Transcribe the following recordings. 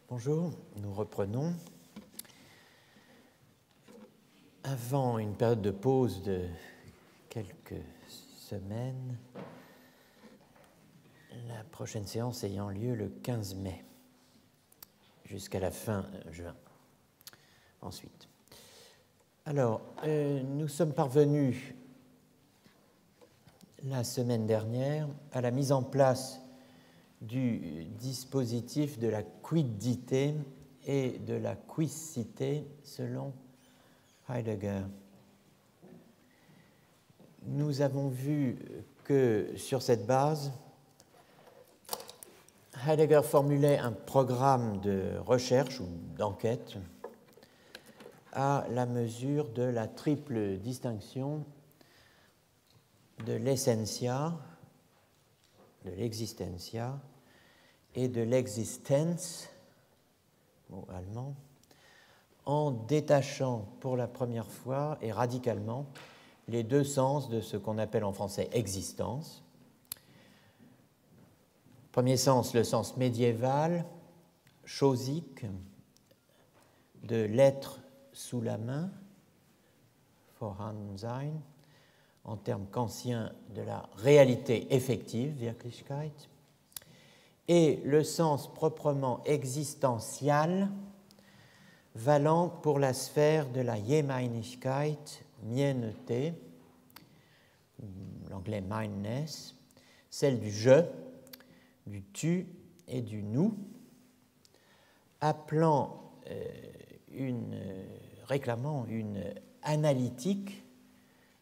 Bonjour, nous reprenons. Avant une période de pause de quelques semaines, la prochaine séance ayant lieu le 15 mai, jusqu'à la fin juin. Ensuite. Alors, nous sommes parvenus la semaine dernière à la mise en place du dispositif de la quiddité et de la quicité selon Heidegger. Nous avons vu que sur cette base, Heidegger formulait un programme de recherche ou d'enquête à la mesure de la triple distinction de l'essentia, de l'existentia et de l'existence, mot allemand, en détachant pour la première fois et radicalement les deux sens de ce qu'on appelle en français existence. Premier sens, le sens médiéval, chosique, de l'être sous la main, Vorhandensein, en termes kantiens de la réalité effective, Wirklichkeit, et le sens proprement existentiel, valant pour la sphère de la Gemeinigkeit, mienneté, l'anglais mindness, celle du je, du tu et du nous, réclamant une analytique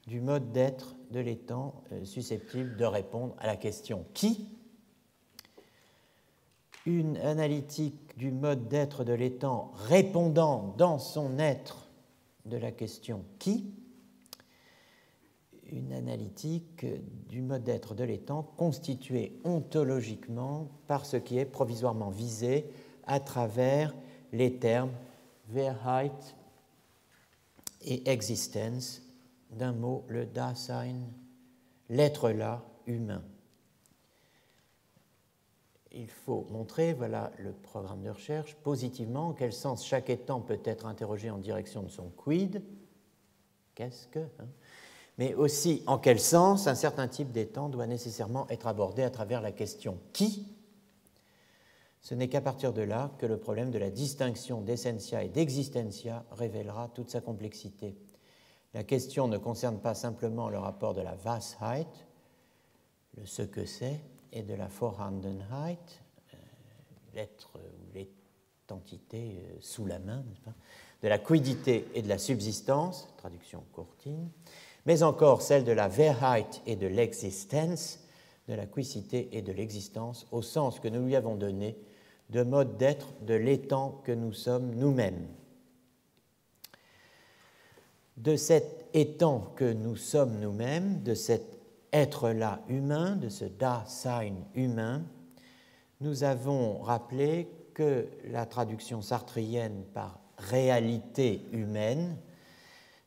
du mode d'être de l'étant susceptible de répondre à la question qui, une analytique du mode d'être de l'étant répondant dans son être de la question qui, une analytique du mode d'être de l'étant constitué ontologiquement par ce qui est provisoirement visé à travers les termes Wahrheit et Existence, d'un mot, le Dasein, l'être-là humain. Il faut montrer, voilà le programme de recherche, positivement en quel sens chaque étant peut être interrogé en direction de son quid, qu'est-ce que, mais aussi en quel sens un certain type d'étant doit nécessairement être abordé à travers la question qui. Ce n'est qu'à partir de là que le problème de la distinction d'essentia et d'existentia révélera toute sa complexité. La question ne concerne pas simplement le rapport de la Washeit, le ce que c'est, et de la Vorhandenheit, l'être ou l'étentité sous la main, n'est-ce pas, de la quiddité et de la subsistance, traduction courtine, mais encore celle de la Wahrheit et de l'existence, de la quicité et de l'existence, au sens que nous lui avons donné de mode d'être de l'étant que nous sommes nous-mêmes. De cet étant que nous sommes nous-mêmes, de cet être-là humain, de ce Dasein humain, nous avons rappelé que la traduction sartrienne par réalité humaine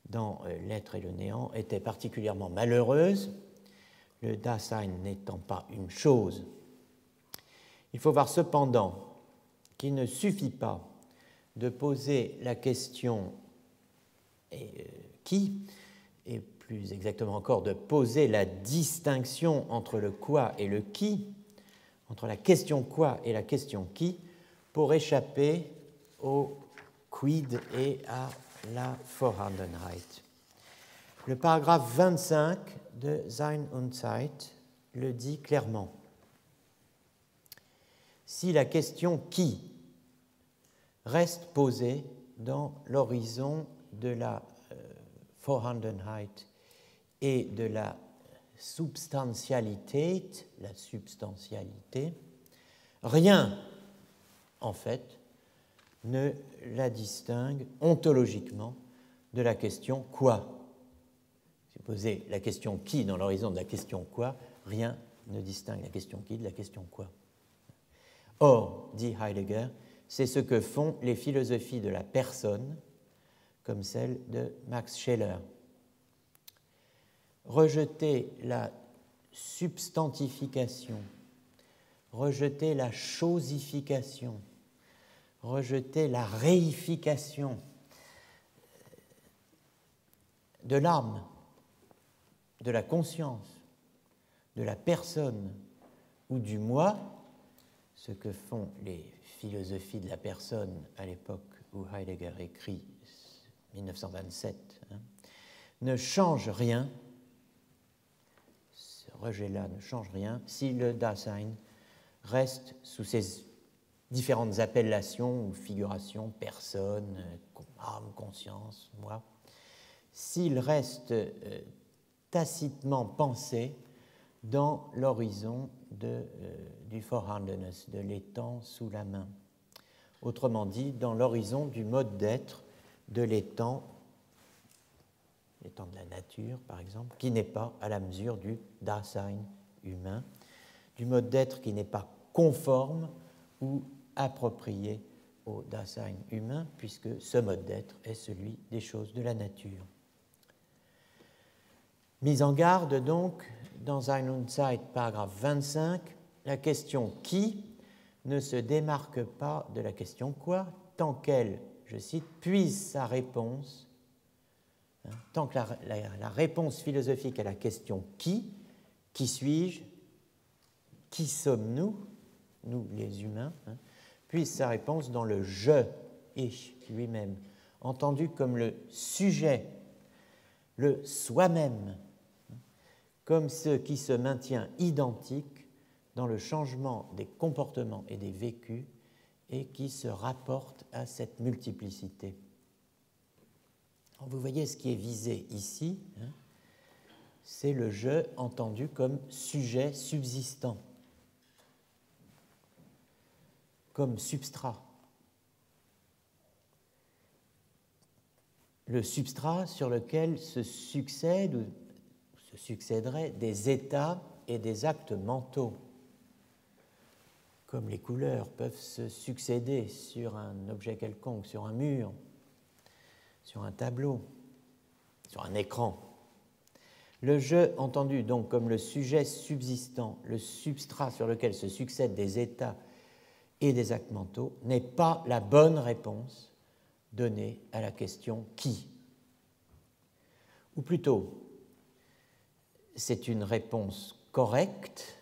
dans l'être et le néant était particulièrement malheureuse, le Dasein n'étant pas une chose. Il faut voir cependant qu'il ne suffit pas de poser la question qui, et plus exactement encore de poser la distinction entre le quoi et le qui, entre la question quoi et la question qui, pour échapper au quid et à la Vorhandenheit. Le paragraphe 25 de Sein und Zeit le dit clairement. Si la question qui reste posée dans l'horizon de la Vorhandenheit et de la Substantialität, la substantialité, rien, en fait, ne la distingue ontologiquement de la question quoi. Si vous posez la question qui dans l'horizon de la question quoi, rien ne distingue la question qui de la question quoi. Or, dit Heidegger, c'est ce que font les philosophies de la personne, comme celle de Max Scheler. Rejeter la substantification, rejeter la chosification, rejeter la réification de l'âme, de la conscience, de la personne ou du moi, ce que font les philosophies de la personne à l'époque où Heidegger écrit 1927, ne change rien, ce rejet-là ne change rien si le Dasein reste sous ses différentes appellations ou figurations, personne, âme, conscience, moi, s'il reste tacitement pensé dans l'horizon du Vorhandenes, de l'étang sous la main. Autrement dit, dans l'horizon du mode d'être de l'étang de la nature, par exemple, qui n'est pas à la mesure du Dasein humain, du mode d'être qui n'est pas conforme ou approprié au Dasein humain, puisque ce mode d'être est celui des choses de la nature. Mise en garde donc, dans Sein und Zeit, paragraphe 25, la question qui ne se démarque pas de la question quoi, tant qu'elle, je cite, puise sa réponse, tant que la réponse philosophique à la question qui suis-je, qui sommes-nous, nous les humains, puise sa réponse dans le je, ich, lui-même, entendu comme le sujet, le soi-même, comme ce qui se maintient identique dans le changement des comportements et des vécus et qui se rapporte à cette multiplicité. Alors vous voyez ce qui est visé ici, c'est le je entendu comme sujet subsistant, comme substrat. Le substrat sur lequel se succèdent ou se succéderaient des états et des actes mentaux, comme les couleurs peuvent se succéder sur un objet quelconque, sur un mur, sur un tableau, sur un écran. Le je entendu donc comme le sujet subsistant, le substrat sur lequel se succèdent des états et des actes mentaux, n'est pas la bonne réponse donnée à la question qui. Ou plutôt, c'est une réponse correcte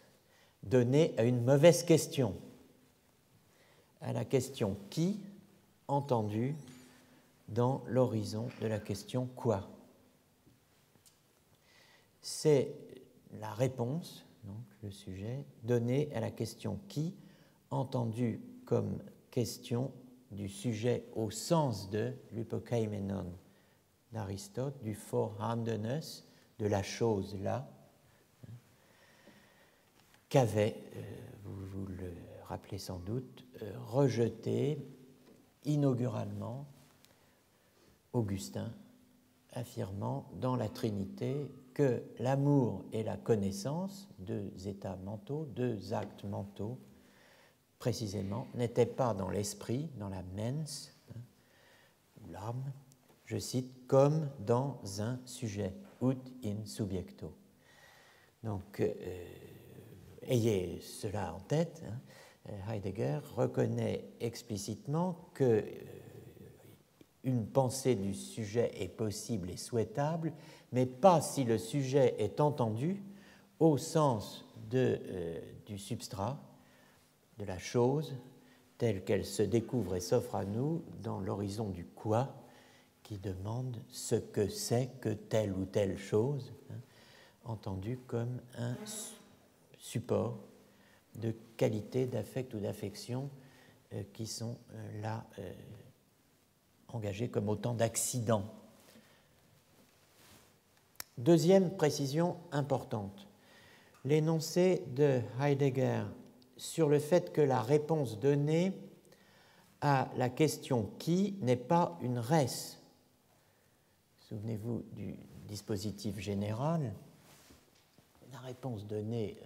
donnée à une mauvaise question, à la question qui, entendue dans l'horizon de la question quoi. C'est la réponse, donc le sujet, donnée à la question qui, entendue comme question du sujet au sens de l'hypokeimenon d'Aristote, du Vorhandenes, de la chose là, qu'avait, vous le rappelez sans doute, rejeté inauguralement Augustin, affirmant dans la Trinité que l'amour et la connaissance, deux états mentaux, deux actes mentaux, précisément, n'étaient pas dans l'esprit, dans la mens, ou l'âme, je cite, comme dans un sujet, ut in subjecto. Donc, ayez cela en tête, Heidegger reconnaît explicitement que une pensée du sujet est possible et souhaitable, mais pas si le sujet est entendu au sens du substrat, de la chose, telle qu'elle se découvre et s'offre à nous dans l'horizon du quoi, qui demande ce que c'est que telle ou telle chose, entendu comme un support de qualité, d'affect ou d'affection qui sont là engagés comme autant d'accidents. Deuxième précision importante, l'énoncé de Heidegger sur le fait que la réponse donnée à la question qui n'est pas une res. Souvenez-vous du dispositif général. La réponse donnée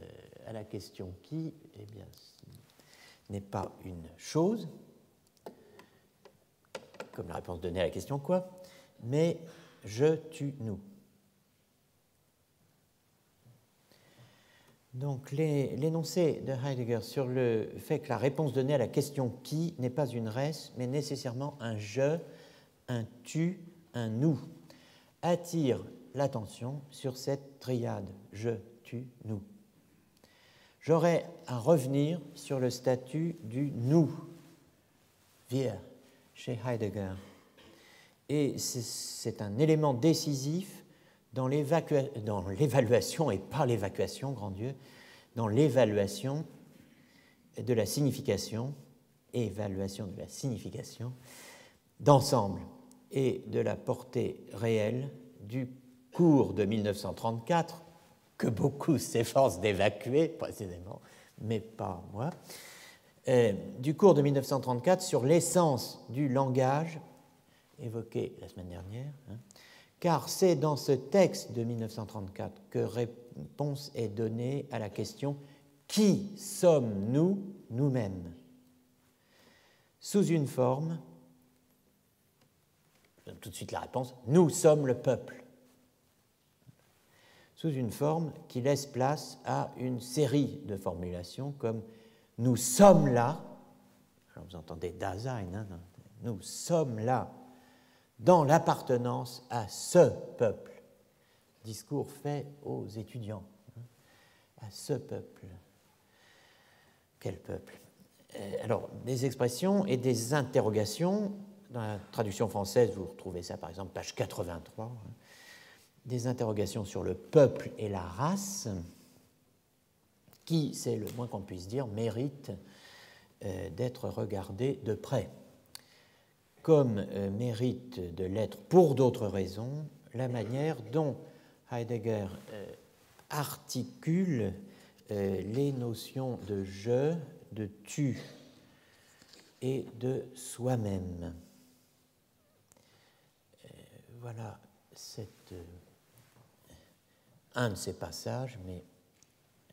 à la question qui, eh bien, n'est pas une chose, comme la réponse donnée à la question quoi, mais je, tu, nous. Donc l'énoncé de Heidegger sur le fait que la réponse donnée à la question qui n'est pas une res, mais nécessairement un je, un tu, un nous, attire l'attention sur cette triade je, tu, nous. J'aurais à revenir sur le statut du nous, wir, chez Heidegger. Et c'est un élément décisif dans l'évaluation, et pas l'évacuation, grand Dieu, dans l'évaluation de la signification, évaluation de la signification, d'ensemble et de la portée réelle du cours de 1934, que beaucoup s'efforcent d'évacuer précisément, mais pas moi, du cours de 1934 sur l'essence du langage, évoqué la semaine dernière, car c'est dans ce texte de 1934 que réponse est donnée à la question « Qui sommes-nous nous-mêmes ?» sous une forme, tout de suite la réponse « Nous sommes le peuple », sous une forme qui laisse place à une série de formulations comme « Nous sommes là », alors vous entendez « Dasein », nous sommes là, dans l'appartenance à ce peuple. Discours fait aux étudiants. À ce peuple. Quel peuple? Alors, des expressions et des interrogations. Dans la traduction française, vous retrouvez ça, par exemple, page 83. Des interrogations sur le peuple et la race, qui, c'est le moins qu'on puisse dire, méritent d'être regardées de près. Comme mérite de l'être pour d'autres raisons la manière dont Heidegger articule les notions de je, de tu et de soi-même. Voilà un de ces passages, mais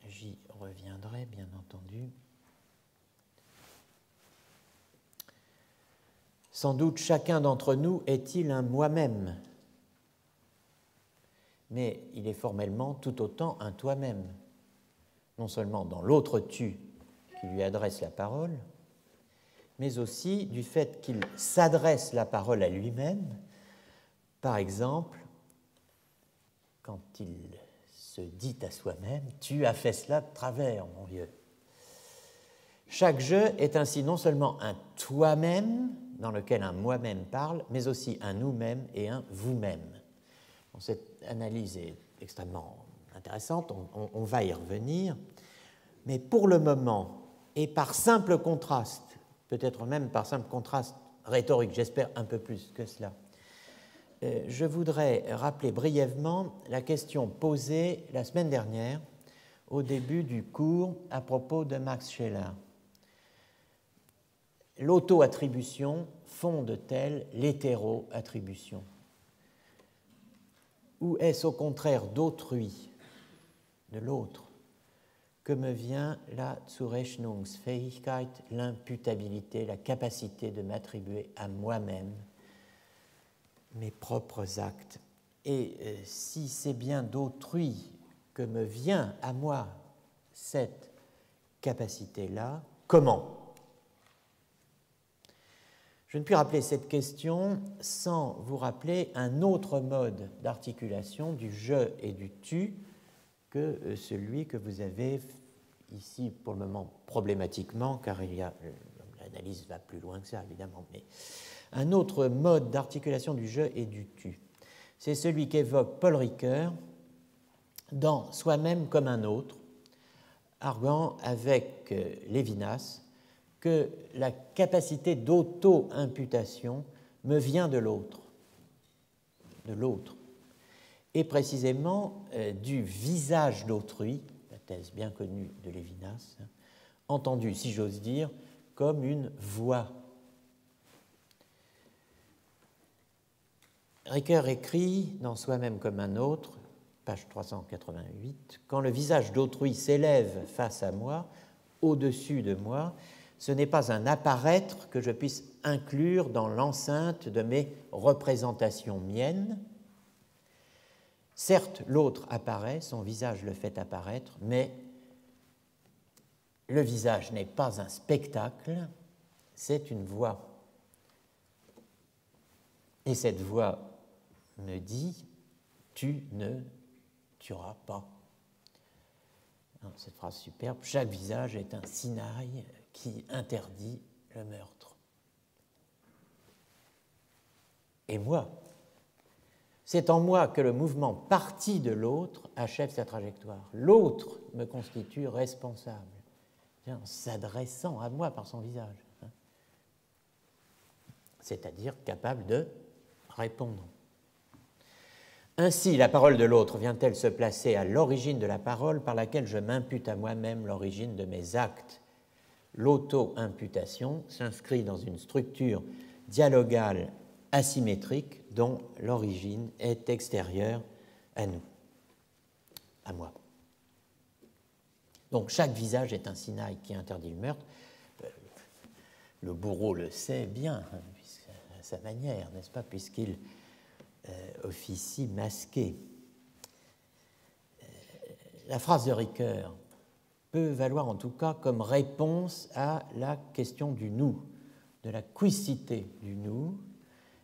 j'y reviendrai bien entendu. Sans doute chacun d'entre nous est-il un moi-même, mais il est formellement tout autant un toi-même, non seulement dans l'autre tu qui lui adresse la parole, mais aussi du fait qu'il s'adresse la parole à lui-même, par exemple, quand il se dit à soi-même « Tu as fait cela de travers, mon vieux ». Chaque je est ainsi non seulement un toi-même, dans lequel un moi-même parle, mais aussi un nous-mêmes et un vous-même. Bon, cette analyse est extrêmement intéressante, on va y revenir, mais pour le moment, et par simple contraste, peut-être même par simple contraste rhétorique, j'espère un peu plus que cela, je voudrais rappeler brièvement la question posée la semaine dernière au début du cours à propos de Max Scheler. L'auto-attribution fonde-t-elle l'hétéro-attribution? Ou est-ce au contraire d'autrui, de l'autre, que me vient la Zurechnungsfähigkeit, l'imputabilité, la capacité de m'attribuer à moi-même mes propres actes? Et si c'est bien d'autrui que me vient à moi cette capacité-là, comment? Je ne puis rappeler cette question sans vous rappeler un autre mode d'articulation du je et du tu que celui que vous avez ici pour le moment problématiquement, car l'analyse va plus loin que ça évidemment, mais un autre mode d'articulation du je et du tu. C'est celui qu'évoque Paul Ricoeur dans Soi-même comme un autre, arguant avec Lévinas que la capacité d'auto-imputation me vient de l'autre, et précisément du visage d'autrui, la thèse bien connue de Lévinas, entendue, si j'ose dire, comme une voix. Ricoeur écrit dans Soi-même comme un autre, page 388, « Quand le visage d'autrui s'élève face à moi, au-dessus de moi, ce n'est pas un apparaître que je puisse inclure dans l'enceinte de mes représentations miennes. Certes, l'autre apparaît, son visage le fait apparaître, mais le visage n'est pas un spectacle, c'est une voix. Et cette voix me dit « tu ne tueras pas ». Cette phrase superbe, chaque visage est un Sinaï qui interdit le meurtre. Et moi, c'est en moi que le mouvement parti de l'autre achève sa trajectoire. L'autre me constitue responsable, en s'adressant à moi par son visage, c'est-à-dire capable de répondre. Ainsi, la parole de l'autre vient-elle se placer à l'origine de la parole par laquelle je m'impute à moi-même l'origine de mes actes. L'auto-imputation s'inscrit dans une structure dialogale asymétrique dont l'origine est extérieure à nous, à moi. Donc chaque visage est un Sinaï qui interdit le meurtre. Le bourreau le sait bien, à sa manière, n'est-ce pas, puisqu'il officie masqué. La phrase de Ricoeur peut valoir en tout cas comme réponse à la question du nous, de la quicité du nous.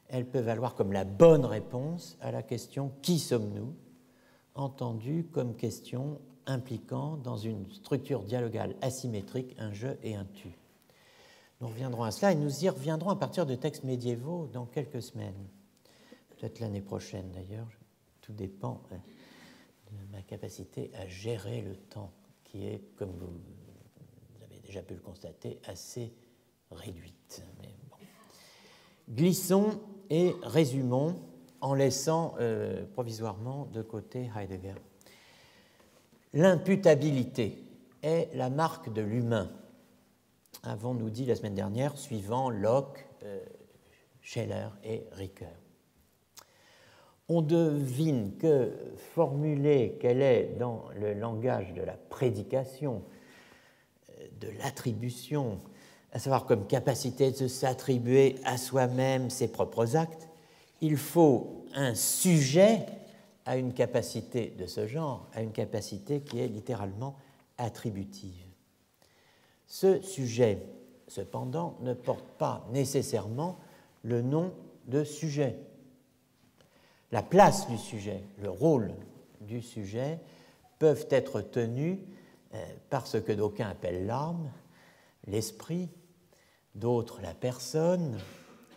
Elle peut valoir comme la bonne réponse à la question « Qui sommes-nous ?», entendue comme question impliquant dans une structure dialogale asymétrique un je et un tu. Nous reviendrons à cela et nous y reviendrons à partir de textes médiévaux dans quelques semaines. Peut-être l'année prochaine d'ailleurs, tout dépend de ma capacité à gérer le temps, qui est, comme vous avez déjà pu le constater, assez réduite. Mais bon. Glissons et résumons en laissant provisoirement de côté Heidegger. L'imputabilité est la marque de l'humain, avons-nous dit la semaine dernière, suivant Locke, Scheler et Ricoeur. On devine que formulée qu'elle est dans le langage de la prédication, de l'attribution, à savoir comme capacité de s'attribuer à soi-même ses propres actes, il faut un sujet à une capacité de ce genre, à une capacité qui est littéralement attributive. Ce sujet, cependant, ne porte pas nécessairement le nom de sujet. La place du sujet, le rôle du sujet peuvent être tenus par ce que d'aucuns appellent l'âme, l'esprit, d'autres la personne,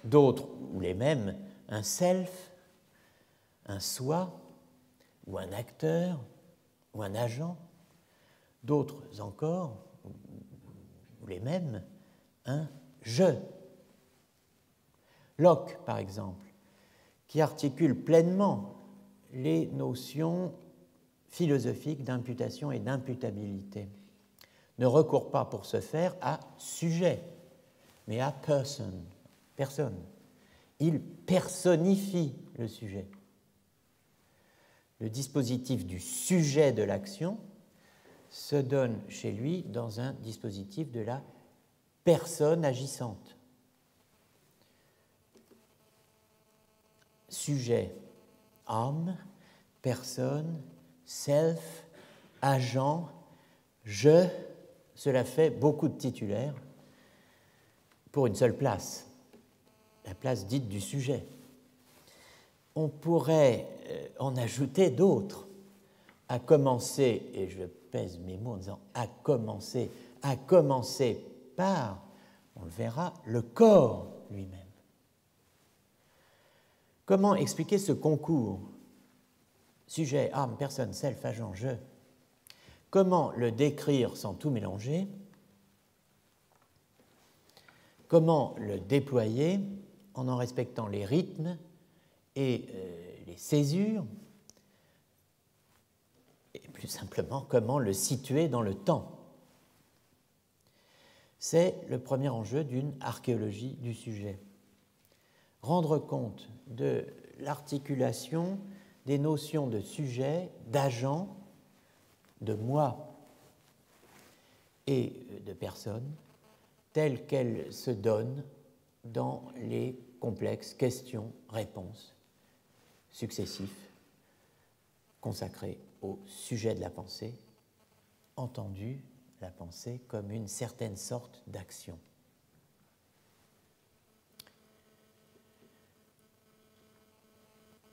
d'autres, ou les mêmes, un self, un soi, ou un acteur, ou un agent, d'autres encore, ou les mêmes, un je. Locke, par exemple, qui articule pleinement les notions philosophiques d'imputation et d'imputabilité, ne recourt pas pour ce faire à sujet, mais à personne. Il personnifie le sujet. Le dispositif du sujet de l'action se donne chez lui dans un dispositif de la personne agissante. Sujet, âme, personne, self, agent, je, cela fait beaucoup de titulaires pour une seule place, la place dite du sujet. On pourrait en ajouter d'autres, à commencer, et je pèse mes mots en disant à commencer par, on le verra, le corps lui-même. Comment expliquer ce concours sujet, âme, personne, self, agent, je? Comment le décrire sans tout mélanger? Comment le déployer en respectant les rythmes et les césures? Et plus simplement, comment le situer dans le temps? C'est le premier enjeu d'une archéologie du sujet. Rendre compte de l'articulation des notions de sujet, d'agent, de moi et de personne, telles qu'elles se donnent dans les complexes questions-réponses successifs consacrés au sujet de la pensée, entendu la pensée comme une certaine sorte d'action.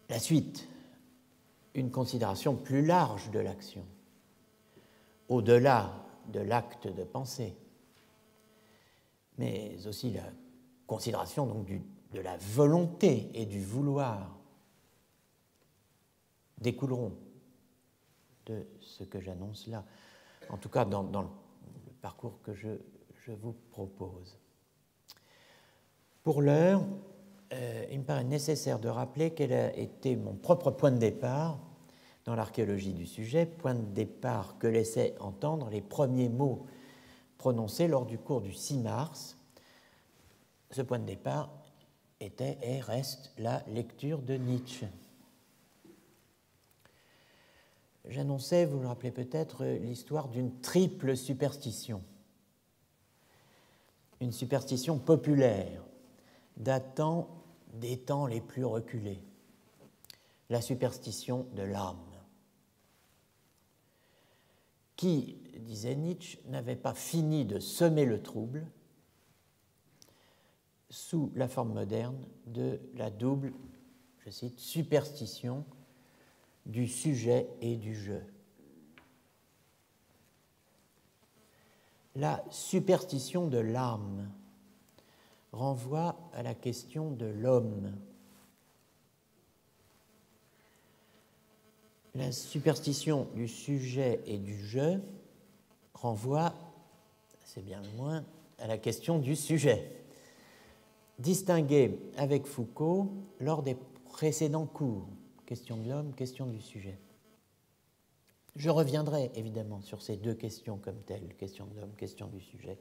La suite, une considération plus large de l'action, au-delà de l'acte de pensée, mais aussi la considération donc de la volonté et du vouloir découleront de ce que j'annonce là, en tout cas dans le parcours que je vous propose. Pour l'heure, il me paraît nécessaire de rappeler quel a été mon propre point de départ dans l'archéologie du sujet, point de départ que laissaient entendre les premiers mots prononcés lors du cours du 6 mars. Ce point de départ était et reste la lecture de Nietzsche. J'annonçais, vous le rappelez peut-être, l'histoire d'une triple superstition. Une superstition populaire datant des temps les plus reculés. La superstition de l'âme, qui, disait Nietzsche, n'avait pas fini de semer le trouble sous la forme moderne de la double, je cite, superstition du sujet et du je. La superstition de l'âme renvoie à la question de l'homme. La superstition du sujet et du je renvoie, c'est bien le moins, à la question du sujet, distinguée avec Foucault lors des précédents cours. Question de l'homme, question du sujet. Je reviendrai évidemment sur ces deux questions comme telles, question de l'homme, question du sujet,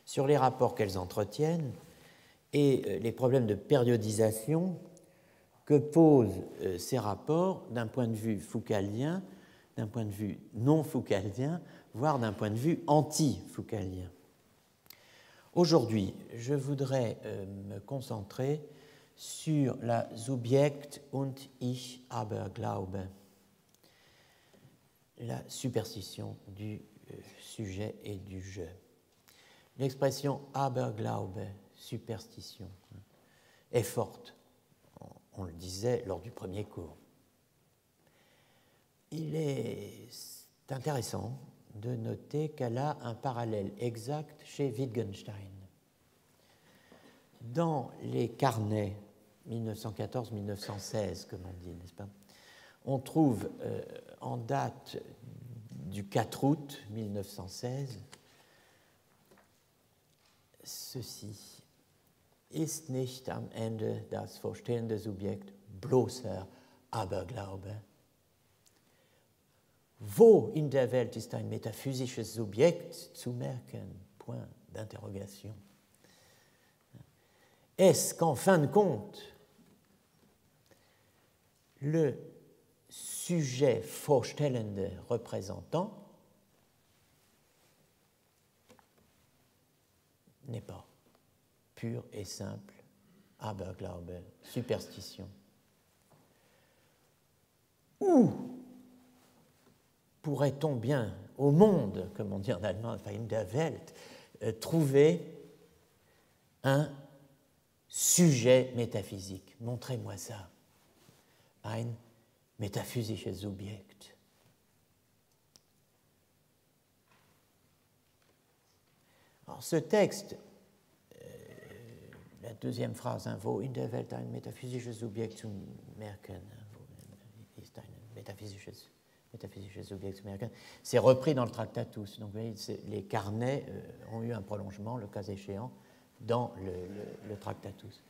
sur les rapports qu'elles entretiennent et les problèmes de périodisation que posent ces rapports d'un point de vue foucaldien, d'un point de vue non foucaldien, voire d'un point de vue anti-foucaldien. Aujourd'hui, je voudrais me concentrer sur la Subjekt und ich Aberglaube, la superstition du sujet et du je. L'expression Aberglaube, superstition, est forte. On le disait lors du premier cours. Il est intéressant de noter qu'elle a un parallèle exact chez Wittgenstein. Dans les carnets 1914-1916, comme on dit, n'est-ce pas, on trouve en date du 4 août 1916 ceci. Ist nicht am Ende das vorstellende Subjekt bloßer Aberglaube? Wo in der Welt ist ein metaphysisches Subjekt zu merken? Point d'interrogation. Est-ce qu'en fin de compte, le sujet vorstellende représentant n'est pas pur et simple Aberglaube, superstition? Où pourrait-on bien, au monde, comme on dit en allemand, enfin in der Welt, trouver un sujet métaphysique? Montrez-moi ça. Ein metaphysisches Subjekt. Alors, ce texte, la deuxième phrase, wo in der Welt ein metaphysisches Subjekt zu merken, ist ein metaphysisches Subjekt zu merken, c'est repris dans le Tractatus. Donc, vous voyez, les carnets ont eu un prolongement, le cas échéant, dans le Tractatus.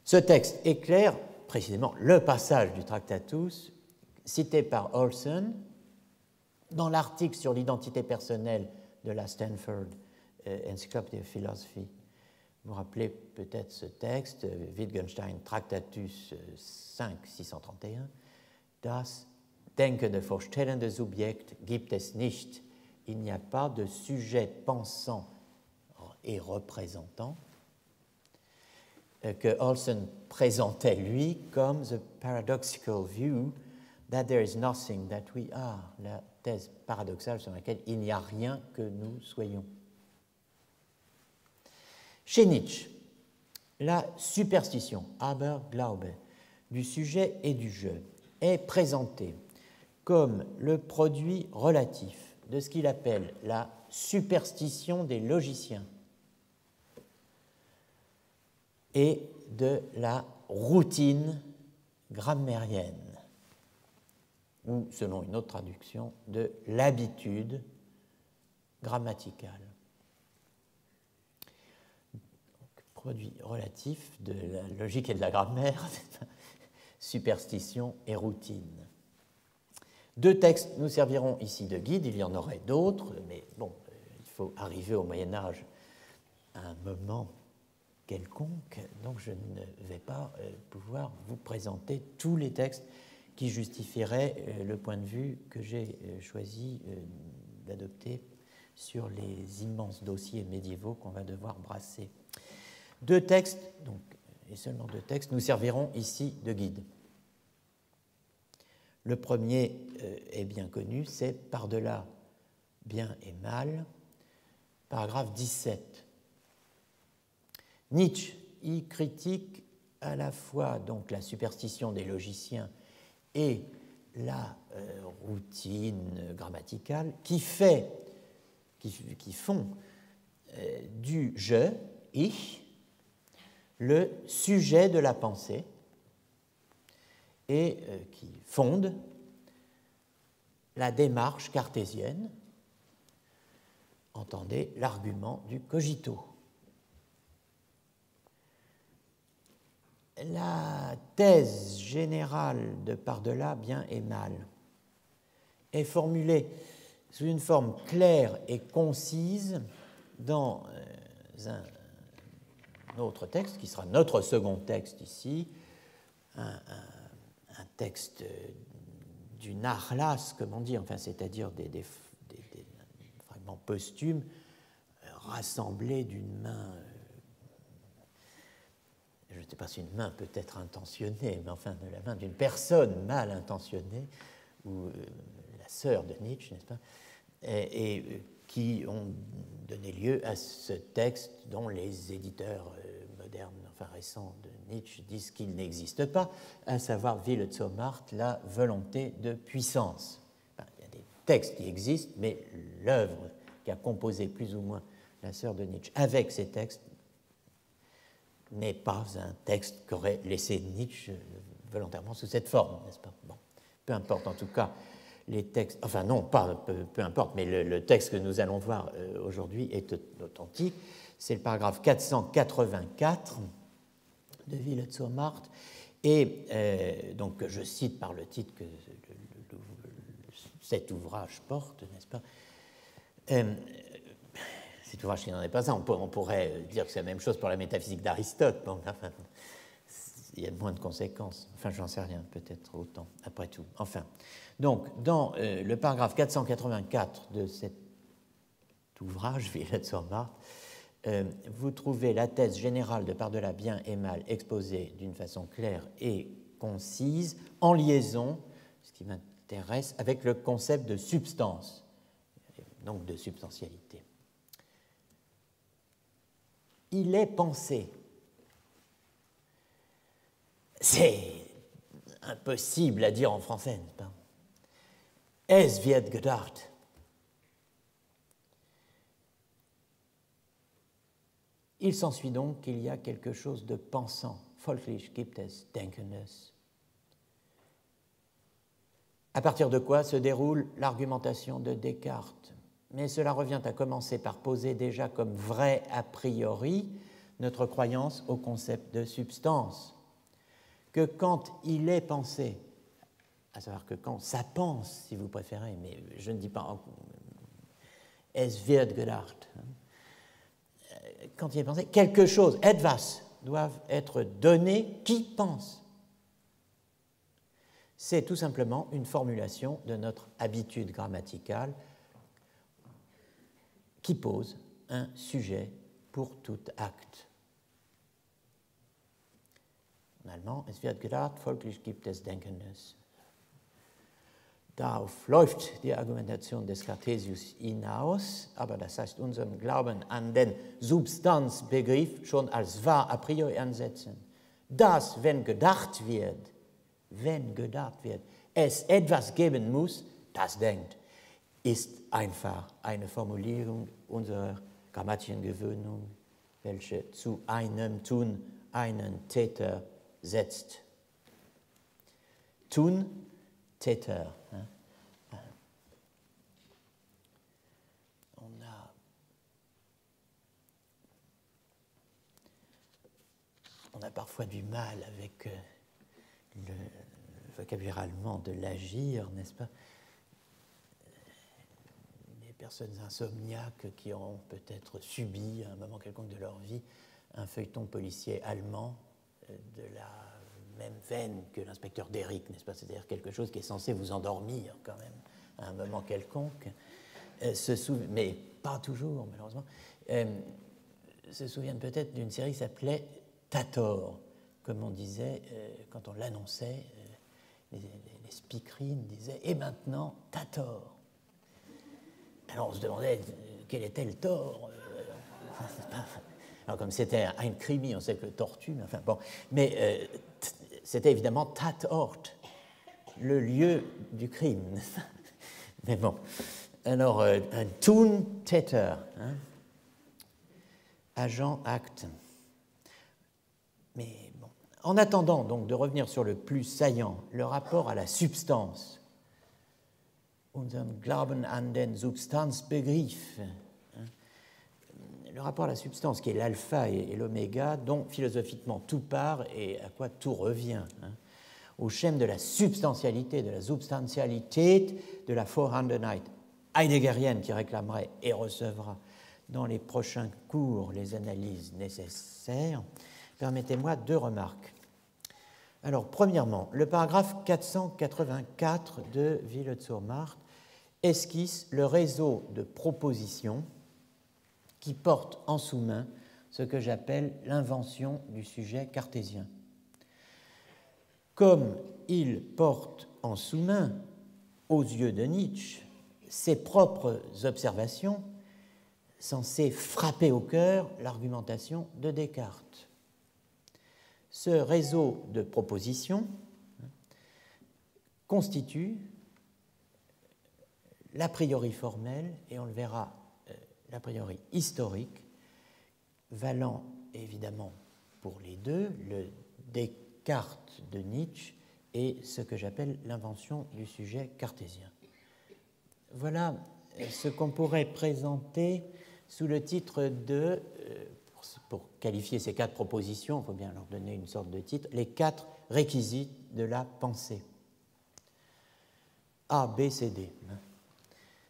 Ce texte éclaire précisément le passage du Tractatus cité par Olson dans l'article sur l'identité personnelle de la Stanford Encyclopedia of Philosophy. Vous vous rappelez peut-être ce texte, Wittgenstein, Tractatus 5, 631, Das denkende vorstellende Subjekt gibt es nicht. Il n'y a pas de sujet pensant et représentant, que Olson présentait, lui, comme the paradoxical view that there is nothing that we are, la thèse paradoxale sur laquelle il n'y a rien que nous soyons. Chez Nietzsche, la superstition, Aberglaube, du sujet et du jeu est présentée comme le produit relatif de ce qu'il appelle la superstition des logiciens et de la routine grammairienne, ou, selon une autre traduction, de l'habitude grammaticale. Donc, produit relatif de la logique et de la grammaire, superstition et routine. Deux textes nous serviront ici de guide, il y en aurait d'autres, mais bon, il faut arriver au Moyen-Âge à un moment quelconque, donc je ne vais pas pouvoir vous présenter tous les textes qui justifieraient le point de vue que j'ai choisi d'adopter sur les immenses dossiers médiévaux qu'on va devoir brasser. Deux textes, donc, et seulement deux textes, nous serviront ici de guide. Le premier est bien connu, c'est Par-delà bien et mal, paragraphe 17. Nietzsche y critique à la fois donc la superstition des logiciens et la routine grammaticale qui font du je, ich, le sujet de la pensée et qui fondent la démarche cartésienne, entendez l'argument du cogito. La thèse générale de Par-delà bien et mal est formulée sous une forme claire et concise dans un autre texte, qui sera notre second texte ici, un texte du Nachlass, comme on dit, enfin, c'est-à-dire des fragments posthumes rassemblés d'une main, je ne sais pas si une main peut être intentionnée, mais enfin de la main d'une personne mal intentionnée, ou la sœur de Nietzsche, n'est-ce pas, et qui ont donné lieu à ce texte dont les éditeurs modernes, enfin récents de Nietzsche, disent qu'il n'existe pas, à savoir Wille zur Macht, la volonté de puissance. Enfin, il y a des textes qui existent, mais l'œuvre qu'a composée plus ou moins la sœur de Nietzsche avec ces textes n'est pas un texte qu'aurait laissé Nietzsche volontairement sous cette forme, n'est-ce pas? Bon, peu importe, en tout cas, les textes, enfin non, pas peu importe, mais le texte que nous allons voir aujourd'hui est authentique. C'est le paragraphe 484 de Wille zur Macht, et donc je cite par le titre que cet ouvrage porte, n'est-ce pas? Cet ouvrage qui n'en est pas un, on pourrait dire que c'est la même chose pour la métaphysique d'Aristote, bon, enfin, il y a moins de conséquences, enfin j'en sais rien, peut-être autant, après tout. Enfin, donc dans le paragraphe 484 de cet ouvrage, Wille zur Macht, vous trouvez la thèse générale de Par-delà bien et mal exposée d'une façon claire et concise, en liaison, ce qui m'intéresse, avec le concept de substance, donc de substantialité. Il est pensé. C'est impossible à dire en français, n'est-ce pas? Es wird gedacht. Il s'ensuit donc qu'il y a quelque chose de pensant. Folglich gibt es Denkendes. À partir de quoi se déroule l'argumentation de Descartes. Mais cela revient à commencer par poser déjà comme vrai a priori notre croyance au concept de substance. Que quand il est pensé, à savoir que quand ça pense, si vous préférez, mais je ne dis pas es wird gedacht, quand il est pensé, quelque chose, etwas, doivent être données qui pense. C'est tout simplement une formulation de notre habitude grammaticale qui pose un sujet pour tout acte. En allemand, es wird gedacht, folglich gibt es Denkendes. Darauf läuft die Argumentation des Cartesius hinaus, aber das heißt, unseren Glauben an den Substanzbegriff schon als wahr a priori ansetzen. Dass, wenn gedacht wird, es etwas geben muss, das denkt, ist einfach eine Formulierung unserer grammatischen Gewöhnung, welche zu einem Tun einen Täter setzt. Tun, Täter. On a parfois du mal avec le vocabulaire allemand de l'agir, n'est-ce pas? Les personnes insomniaques qui ont peut-être subi à un moment quelconque de leur vie un feuilleton policier allemand de la même veine que l'inspecteur Derrick, n'est-ce pas? C'est-à-dire quelque chose qui est censé vous endormir quand même à un moment quelconque, mais pas toujours malheureusement, se souviennent peut-être d'une série qui s'appelait Tator, comme on disait quand on l'annonçait, les speakerines disaient « Et maintenant, Tator ». Alors on se demandait quel était le tort. Alors comme c'était un crimi, on sait que le tortue, mais enfin bon. Mais c'était évidemment Tatort, le lieu du crime. Mais bon. Alors, un Tun-Täter, hein? Agent, acte. Mais bon. En attendant donc de revenir sur le plus saillant, le rapport à la substance, unseren Glauben an den Substanzbegriff, hein, le rapport à la substance qui est l'alpha et l'oméga, dont philosophiquement tout part et à quoi tout revient, hein, au schème de la substantialité, de la Substantialität, de la Vorhandenheit heideggerienne qui réclamerait et recevra dans les prochains cours les analyses nécessaires. Permettez-moi 2 remarques. Alors, premièrement, le paragraphe 484 de Wille-zur-Markt esquisse le réseau de propositions qui porte en sous-main ce que j'appelle l'invention du sujet cartésien. Comme il porte en sous-main, aux yeux de Nietzsche, ses propres observations censées frapper au cœur l'argumentation de Descartes. Ce réseau de propositions constitue l'a priori formel, et on le verra, l'a priori historique, valant évidemment pour les deux, le Descartes de Nietzsche et ce que j'appelle l'invention du sujet cartésien. Voilà ce qu'on pourrait présenter sous le titre de, pour qualifier ces 4 propositions, il faut bien leur donner une sorte de titre, les 4 réquisites de la pensée. A, B, C, D.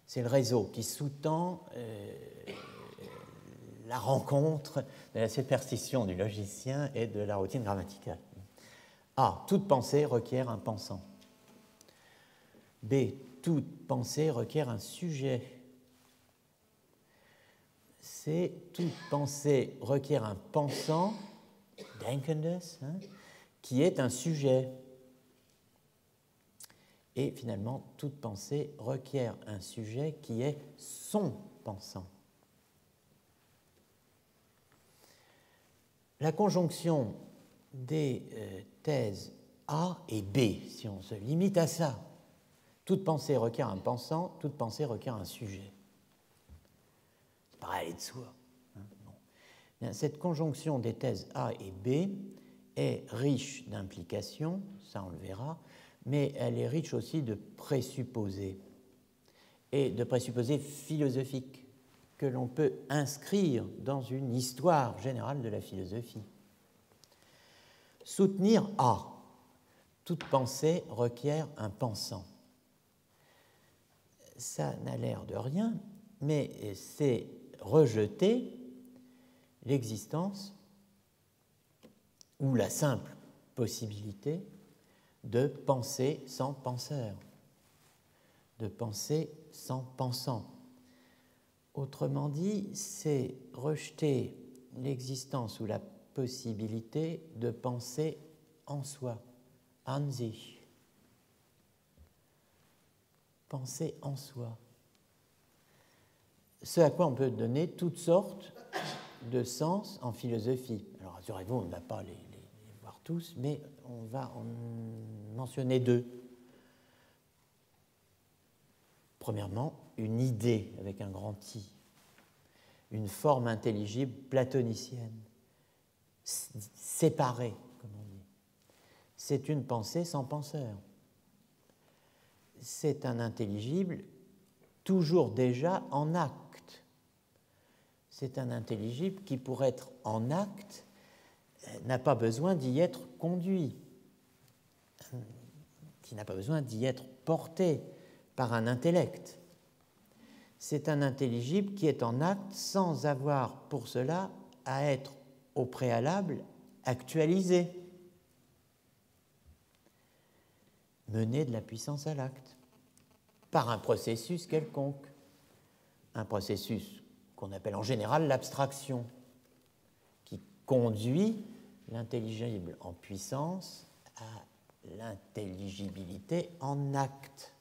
C'est le réseau qui sous-tend la rencontre de la superstition du logicien et de la routine grammaticale. A, toute pensée requiert un pensant. B, toute pensée requiert un sujet. C, toute pensée requiert un pensant, Denkendes, hein, qui est un sujet. Et finalement, toute pensée requiert un sujet qui est son pensant. La conjonction des thèses A et B, si on se limite à ça, toute pensée requiert un pensant, toute pensée requiert un sujet. Ça paraît aller de soi. Hein, bon. Bien, cette conjonction des thèses A et B est riche d'implications, ça on le verra, mais elle est riche aussi de présupposés, et de présupposés philosophiques que l'on peut inscrire dans une histoire générale de la philosophie. Soutenir A, toute pensée requiert un pensant. Ça n'a l'air de rien, mais c'est rejeter l'existence ou la simple possibilité de penser sans penseur, de penser sans pensant. Autrement dit, c'est rejeter l'existence ou la possibilité de penser en soi, an sich. pensée en soi. Ce à quoi on peut donner toutes sortes de sens en philosophie. Alors, rassurez-vous, on ne va pas les voir tous, mais on va en mentionner deux. Premièrement, une idée avec un grand I, une forme intelligible platonicienne, séparée, comme on dit. C'est une pensée sans penseur. C'est un intelligible toujours déjà en acte. C'est un intelligible qui, pour être en acte, n'a pas besoin d'y être conduit, qui n'a pas besoin d'y être porté par un intellect. C'est un intelligible qui est en acte sans avoir pour cela à être au préalable actualisé, mener de la puissance à l'acte par un processus quelconque, un processus qu'on appelle en général l'abstraction, qui conduit l'intelligible en puissance à l'intelligibilité en acte.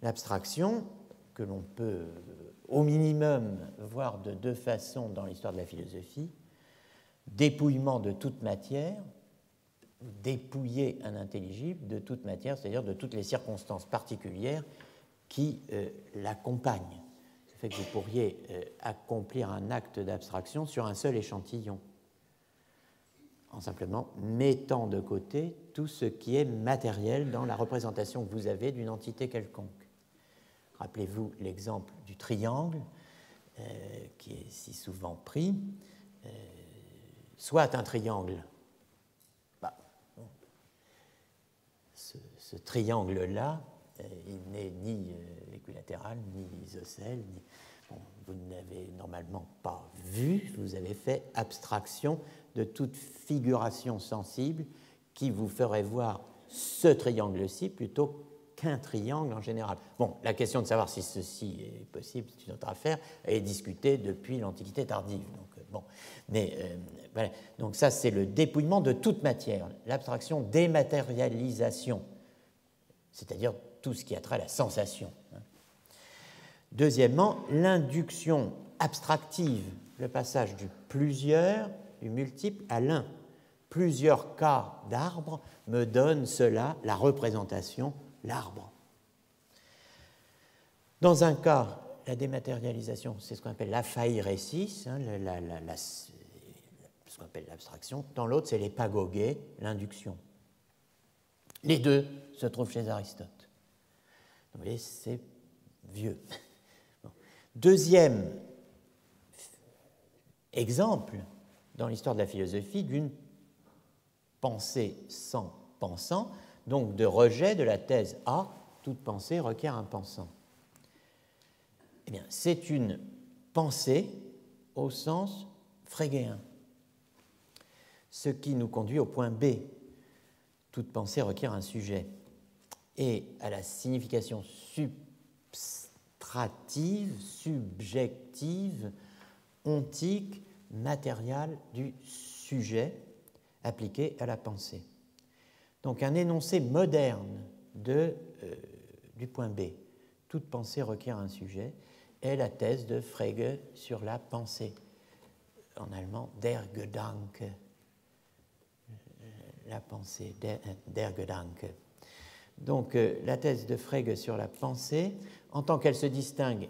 L'abstraction, que l'on peut au minimum voir de deux façons dans l'histoire de la philosophie, dépouillement de toute matière, dépouiller un intelligible de toute matière, c'est-à-dire de toutes les circonstances particulières qui l'accompagnent. Ça fait que vous pourriez accomplir un acte d'abstraction sur un seul échantillon, en simplement mettant de côté tout ce qui est matériel dans la représentation que vous avez d'une entité quelconque. Rappelez-vous l'exemple du triangle qui est si souvent pris. Soit un triangle, ce triangle-là, il n'est ni équilatéral, ni isocèle, vous ne l'avez normalement pas vu, vous avez fait abstraction de toute figuration sensible qui vous ferait voir ce triangle-ci plutôt qu'un triangle en général. Bon, la question de savoir si ceci est possible, c'est une autre affaire, elle est discutée depuis l'Antiquité tardive. Voilà. Donc ça, c'est le dépouillement de toute matière, l'abstraction dématérialisation, c'est-à-dire tout ce qui a trait à la sensation. Deuxièmement, l'induction abstractive, le passage du plusieurs, du multiple à l'un. Plusieurs cas d'arbre me donnent cela, la représentation, l'arbre. Dans un cas, la dématérialisation, c'est ce qu'on appelle l'aphaïrésis, ce qu'on appelle l'abstraction. Dans l'autre, c'est l'épagogé, l'induction. Les deux se trouvent chez Aristote. Vous voyez, c'est vieux. Bon. Deuxième exemple dans l'histoire de la philosophie d'une pensée sans pensant, donc de rejet de la thèse A, toute pensée requiert un pensant. Eh bien, c'est une pensée au sens frégéen, ce qui nous conduit au point B. Toute pensée requiert un sujet, et à la signification substrative, subjective, ontique, matérielle du sujet appliqué à la pensée. Donc un énoncé moderne du point B, toute pensée requiert un sujet, est la thèse de Frege sur la pensée, en allemand der Gedanke, la pensée, der Gedanke. Donc la thèse de Frege sur la pensée, en tant qu'elle se distingue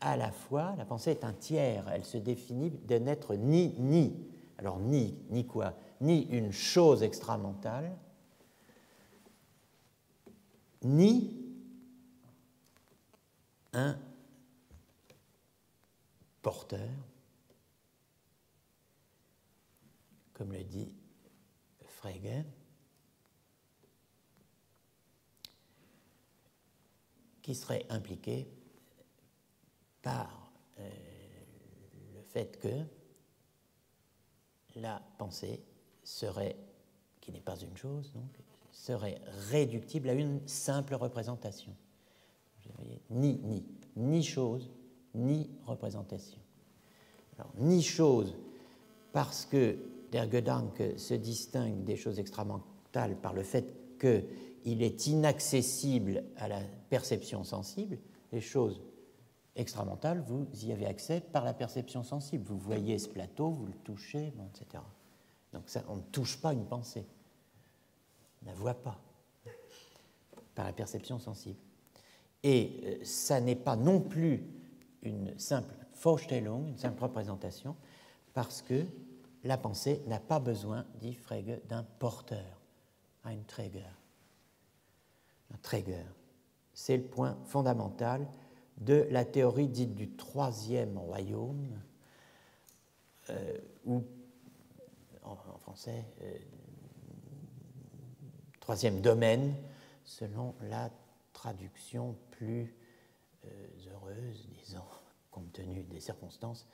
à la fois, la pensée est un tiers, elle se définit de n'être ni. Alors ni quoi? Ni une chose extramentale, ni un porteur, comme le dit Frege, qui serait impliqué par le fait que la pensée serait, qui n'est pas une chose, donc, serait réductible à une simple représentation. Vous voyez, ni chose, ni représentation. Alors, ni chose, parce que der Gedanke se distingue des choses extramentales par le fait il est inaccessible à la perception sensible. Les choses extramentales, vous y avez accès par la perception sensible. Vous voyez ce plateau, vous le touchez, bon, etc. Donc ça, on ne touche pas une pensée. On ne la voit pas par la perception sensible. Et ça n'est pas non plus une simple Vorstellung, une simple représentation, parce que la pensée n'a pas besoin, dit Frege, d'un porteur, un Träger. Un Träger. C'est le point fondamental de la théorie dite du troisième royaume, ou en français, troisième domaine, selon la traduction plus heureuse, disons, compte tenu des circonstances,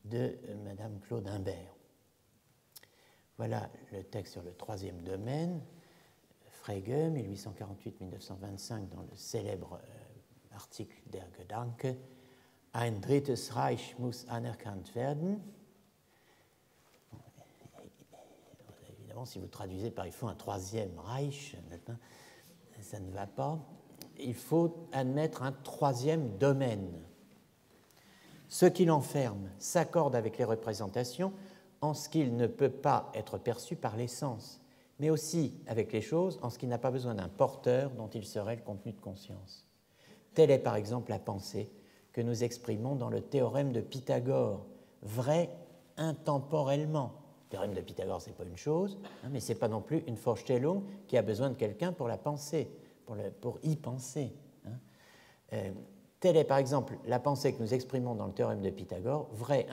de Madame Claude Imbert. Voilà le texte sur le troisième domaine, Frege, 1848-1925, dans le célèbre article Der Gedanke, Ein drittes Reich muss anerkannt werden. Évidemment, si vous traduisez par il faut un troisième Reich, ça ne va pas. Il faut admettre un troisième domaine. Ce qui l'enferme s'accorde avec les représentations en ce qu'il ne peut pas être perçu par les sens, mais aussi avec les choses en ce qu'il n'a pas besoin d'un porteur dont il serait le contenu de conscience. Telle est par exemple la pensée que nous exprimons dans le théorème de Pythagore, vrai intemporellement. Le théorème de Pythagore, ce n'est pas une chose, mais ce n'est pas non plus une Vorstellung qui a besoin de quelqu'un pour la penser, pour y penser. Telle est par exemple la pensée que nous exprimons dans le théorème de Pythagore, vraie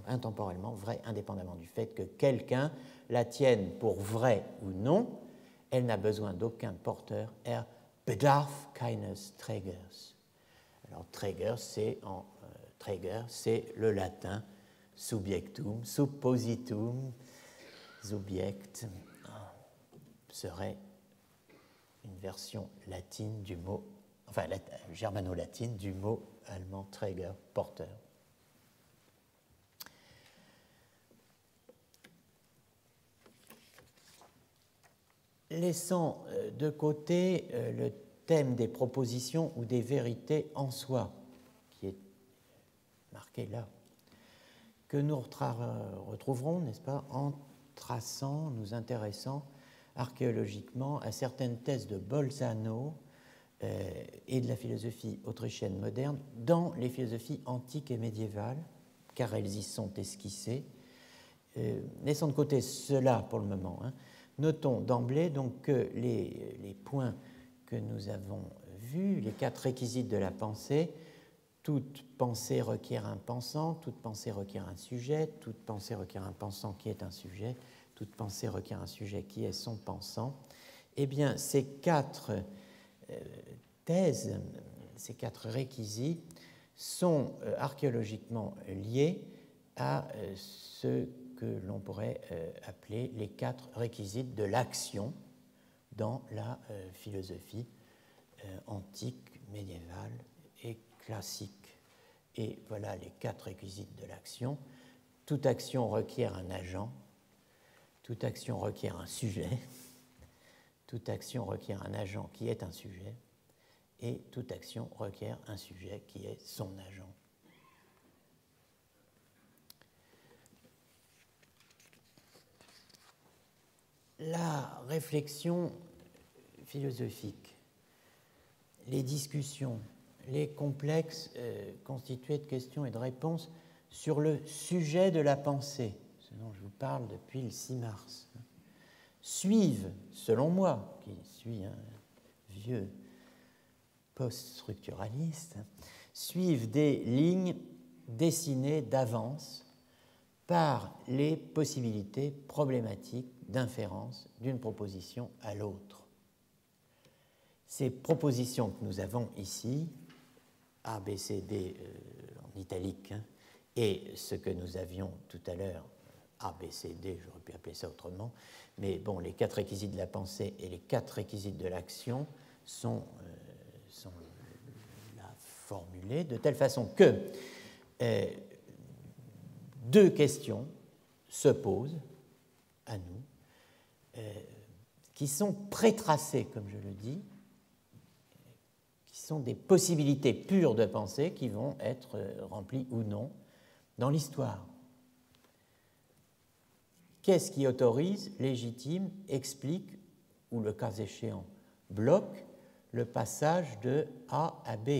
intemporellement, vraie indépendamment du fait que quelqu'un la tienne pour vraie ou non, elle n'a besoin d'aucun porteur, bedarf keines Trägers. Alors Träger, c'est le latin subjectum, suppositum, subject, serait une version latine du mot, enfin germano-latine du mot allemand Träger, porteur. Laissant de côté le thème des propositions ou des vérités en soi, qui est marqué là, que nous retrouverons, n'est-ce pas, en traçant, nous intéressant archéologiquement à certaines thèses de Bolzano et de la philosophie autrichienne moderne dans les philosophies antiques et médiévales, car elles y sont esquissées. Laissons de côté cela pour le moment. Notons d'emblée donc que les points que nous avons vus, les 4 réquisites de la pensée, toute pensée requiert un pensant, toute pensée requiert un sujet, toute pensée requiert un pensant qui est un sujet, toute pensée requiert un sujet qui est son pensant. Eh bien, ces 4 thèses, ces 4 réquisites sont archéologiquement liés à ce que l'on pourrait appeler les 4 réquisites de l'action dans la philosophie antique, médiévale et classique. Et voilà les 4 réquisites de l'action. Toute action requiert un agent, toute action requiert un sujet, toute action requiert un agent qui est un sujet, et toute action requiert un sujet qui est son agent. La réflexion philosophique, les discussions, les complexes constitués de questions et de réponses sur le sujet de la pensée, ce dont je vous parle depuis le 6 mars, suivent, selon moi, qui suis un vieux post-structuraliste, suivent des lignes dessinées d'avance par les possibilités problématiques d'inférence d'une proposition à l'autre. Ces propositions que nous avons ici, A, B, C, D en italique, et ce que nous avions tout à l'heure, A, B, C, D, j'aurais pu appeler ça autrement, mais bon, les 4 réquisites de la pensée et les 4 réquisites de l'action sont là formulés de telle façon que 2 questions se posent à nous. qui sont prétracées, comme je le dis, qui sont des possibilités pures de pensée qui vont être remplies ou non dans l'histoire. Qu'est-ce qui autorise, légitime, explique, ou le cas échéant, bloque le passage de A à B?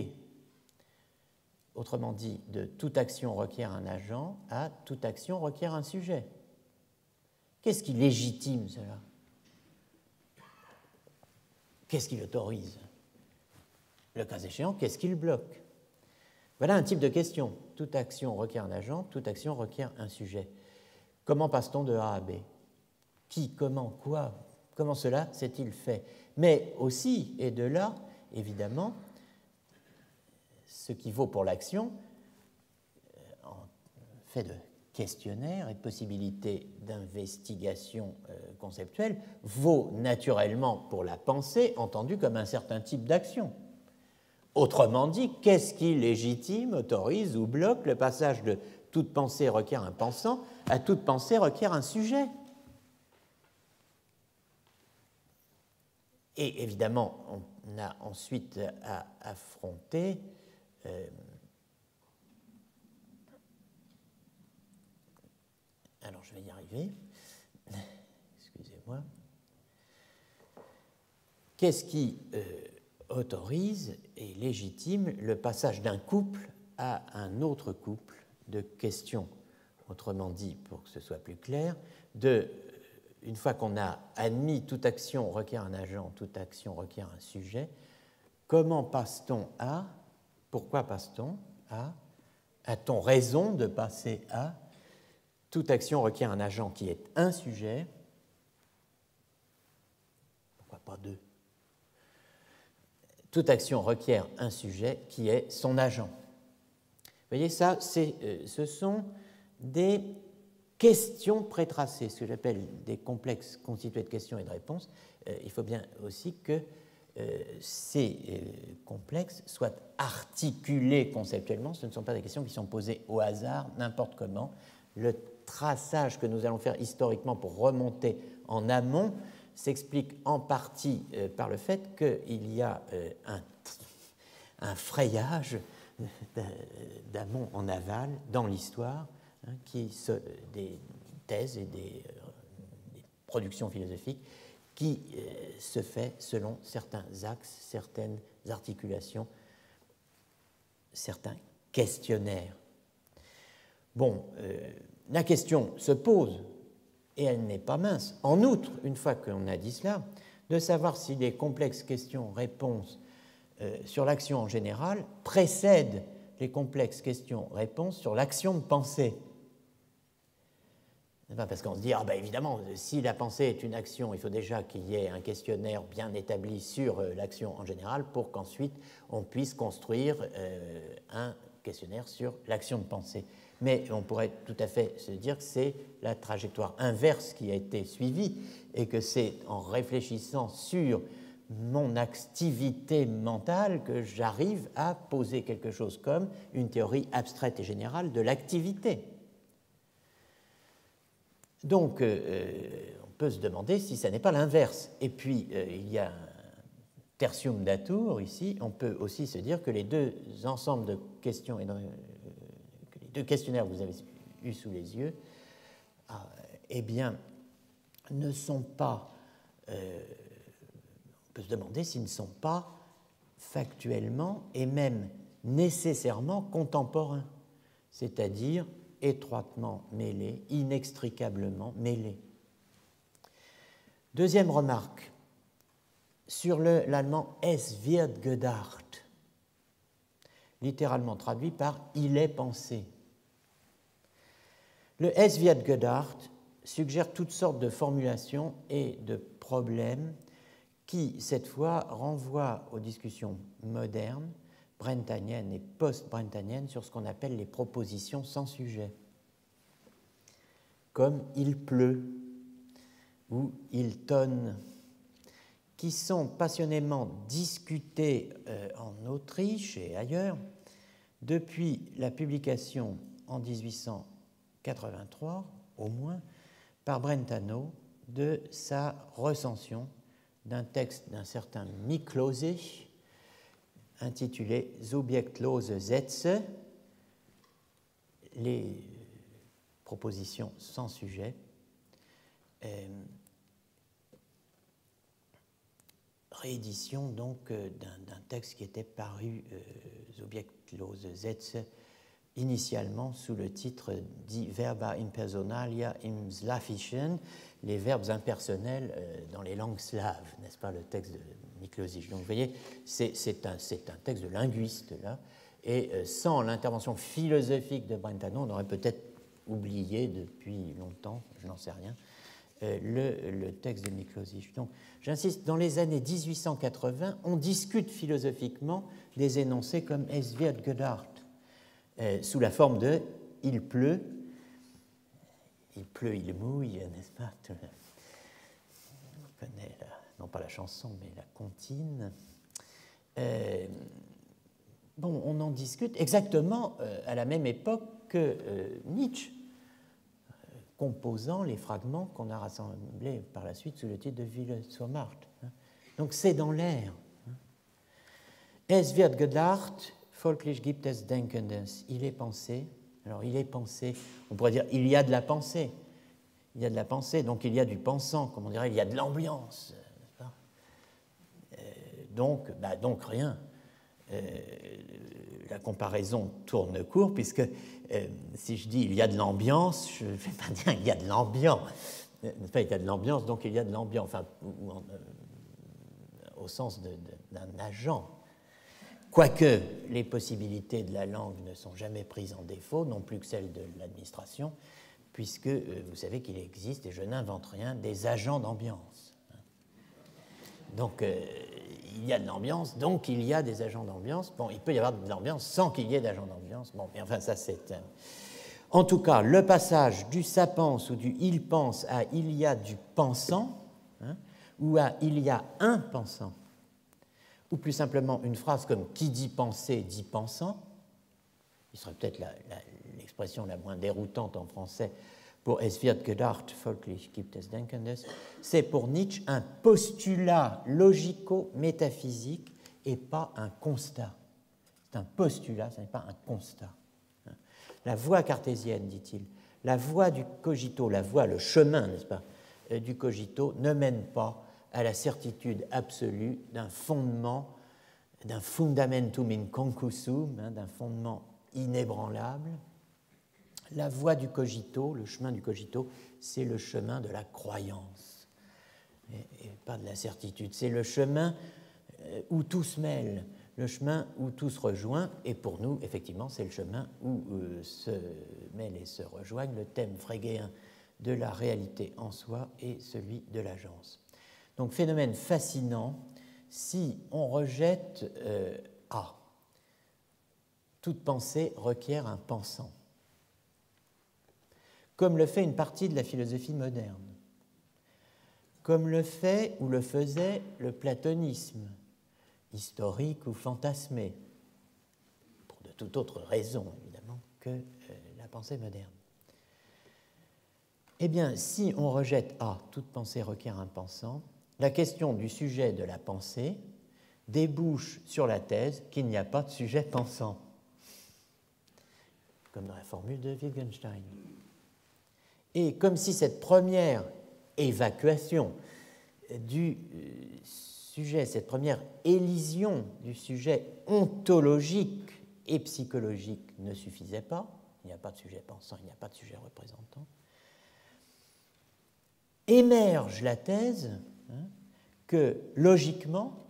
Autrement dit, de toute action requiert un agent à toute action requiert un sujet. Qu'est-ce qui légitime cela? Qu'est-ce qui l'autorise? Le cas échéant, qu'est-ce qui le bloque? Voilà un type de question. Toute action requiert un agent, toute action requiert un sujet. Comment passe-t-on de A à B? Qui, comment, quoi? Comment cela s'est-il fait? Mais aussi, et de là, évidemment, ce qui vaut pour l'action, en fait de questionnaire et de possibilité d'investigation conceptuelle, vaut naturellement pour la pensée, entendue comme un certain type d'action. Autrement dit, qu'est-ce qui légitime, autorise ou bloque le passage de toute pensée requiert un pensant à toute pensée requiert un sujet? Et évidemment, on a ensuite à affronter alors je vais y arriver, excusez-moi. Qu'est-ce qui autorise et légitime le passage d'un couple à un autre couple de questions? Autrement dit, pour que ce soit plus clair, une fois qu'on a admis toute action requiert un agent, toute action requiert un sujet, comment passe-t-on à, pourquoi passe-t-on à, a-t-on raison de passer à, toute action requiert un agent qui est un sujet, pourquoi pas deux? Toute action requiert un sujet qui est son agent. Vous voyez, ça, ce sont des questions prétracées, ce que j'appelle des complexes constitués de questions et de réponses. Il faut bien aussi que ces complexes soient articulés conceptuellement. Ce ne sont pas des questions qui sont posées au hasard, n'importe comment. Le traçage que nous allons faire historiquement pour remonter en amont s'explique en partie par le fait qu'il y a un frayage d'amont en aval dans l'histoire, des thèses et des productions philosophiques qui se fait selon certains axes, certaines articulations, certains questionnaires. Bon, la question se pose, et elle n'est pas mince, en outre, une fois qu'on a dit cela, de savoir si les complexes questions-réponses sur l'action en général précèdent les complexes questions-réponses sur l'action de pensée. Parce qu'on se dit, évidemment, si la pensée est une action, il faut déjà qu'il y ait un questionnaire bien établi sur l'action en général pour qu'ensuite on puisse construire un questionnaire sur l'action de pensée. Mais on pourrait tout à fait se dire que c'est la trajectoire inverse qui a été suivie et que c'est en réfléchissant sur mon activité mentale que j'arrive à poser quelque chose comme une théorie abstraite et générale de l'activité. Donc, on peut se demander si ça n'est pas l'inverse. Et puis, il y a un tertium datur ici. On peut aussi se dire que les deux ensembles de questions, que les deux questionnaires que vous avez eus sous les yeux, eh bien, ne sont pas... on peut se demander s'ils ne sont pas factuellement et même nécessairement contemporains, c'est-à-dire étroitement mêlés, inextricablement mêlés. Deuxième remarque, sur l'allemand Es wird gedacht, littéralement traduit par « il est pensé ». Le Es wird gedacht suggère toutes sortes de formulations et de problèmes qui, cette fois, renvoient aux discussions modernes, brentaniennes et post-brentaniennes sur ce qu'on appelle les propositions sans sujet, comme « il pleut » ou « il tonne », qui sont passionnément discutées en Autriche et ailleurs depuis la publication en 1883, au moins, par Brentano de sa recension d'un texte d'un certain Miklose intitulé Subjektlose Sätze, les propositions sans sujet, réédition donc d'un texte qui était paru Subjektlose Sätze initialement sous le titre dit Verba impersonalia im Slavischen, les verbes impersonnels dans les langues slaves, n'est-ce pas, le texte de Miklosic. Donc vous voyez, c'est un texte de linguiste, là, et sans l'intervention philosophique de Brentano, on aurait peut-être oublié depuis longtemps, je n'en sais rien, le texte de Miklosic. Donc j'insiste, dans les années 1880, on discute philosophiquement des énoncés comme Es wird gedacht, sous la forme de « il pleut », il mouille, n'est-ce pas? On connaît, non pas la chanson, mais la comptine. Bon, on en discute exactement à la même époque que Nietzsche, composant les fragments qu'on a rassemblés par la suite sous le titre de Wille zur Macht. Donc c'est dans l'air. Es wird gedacht, folglich gibt es Denkendes. Il est pensé. Alors, il est pensé. On pourrait dire il y a de la pensée. Il y a de la pensée, donc il y a du pensant, comme on dirait, il y a de l'ambiance. Donc rien. La comparaison tourne court, puisque si je dis il y a de l'ambiance, je ne vais pas dire il y a de l'ambiance. Il y a de l'ambiance, donc il y a de l'ambiance, enfin, au sens d'un agent. Quoique les possibilités de la langue ne sont jamais prises en défaut, non plus que celles de l'administration, puisque vous savez qu'il existe, et je n'invente rien, des agents d'ambiance. Donc il y a de l'ambiance, donc il y a des agents d'ambiance. Bon, il peut y avoir de l'ambiance sans qu'il y ait d'agents d'ambiance. Bon, mais enfin, ça c'est... En tout cas, le passage du ça pense ou du il pense à il y a du pensant, ou à il y a un pensant, ou plus simplement une phrase comme « qui dit penser dit pensant », qui serait peut-être l'expression la moins déroutante en français pour « Es wird gedacht, folglich gibt es Denkendes », c'est pour Nietzsche un postulat logico-métaphysique et pas un constat. C'est un postulat, ce n'est pas un constat. La voie cartésienne, dit-il, la voie du cogito, la voie, le chemin, n'est-ce pas, du cogito ne mène pas à la certitude absolue d'un fondement, d'un fundamentum inconcusum, d'un fondement inébranlable. La voie du cogito, le chemin du cogito, c'est le chemin de la croyance, et pas de la certitude. C'est le chemin où tout se mêle, le chemin où tout se rejoint, et pour nous, effectivement, c'est le chemin où se mêlent et se rejoignent le thème frégéen de la réalité en soi et celui de l'agence. Donc, phénomène fascinant si on rejette A. Toute pensée requiert un pensant, comme le fait une partie de la philosophie moderne, comme le fait ou le faisait le platonisme, historique ou fantasmé, pour de toute autre raison, évidemment, que la pensée moderne. Eh bien, si on rejette A, toute pensée requiert un pensant, la question du sujet de la pensée débouche sur la thèse qu'il n'y a pas de sujet pensant, comme dans la formule de Wittgenstein. Et comme si cette première évacuation du sujet, cette première élision du sujet ontologique et psychologique ne suffisait pas, il n'y a pas de sujet pensant, il n'y a pas de sujet représentant, émerge la thèse que logiquement,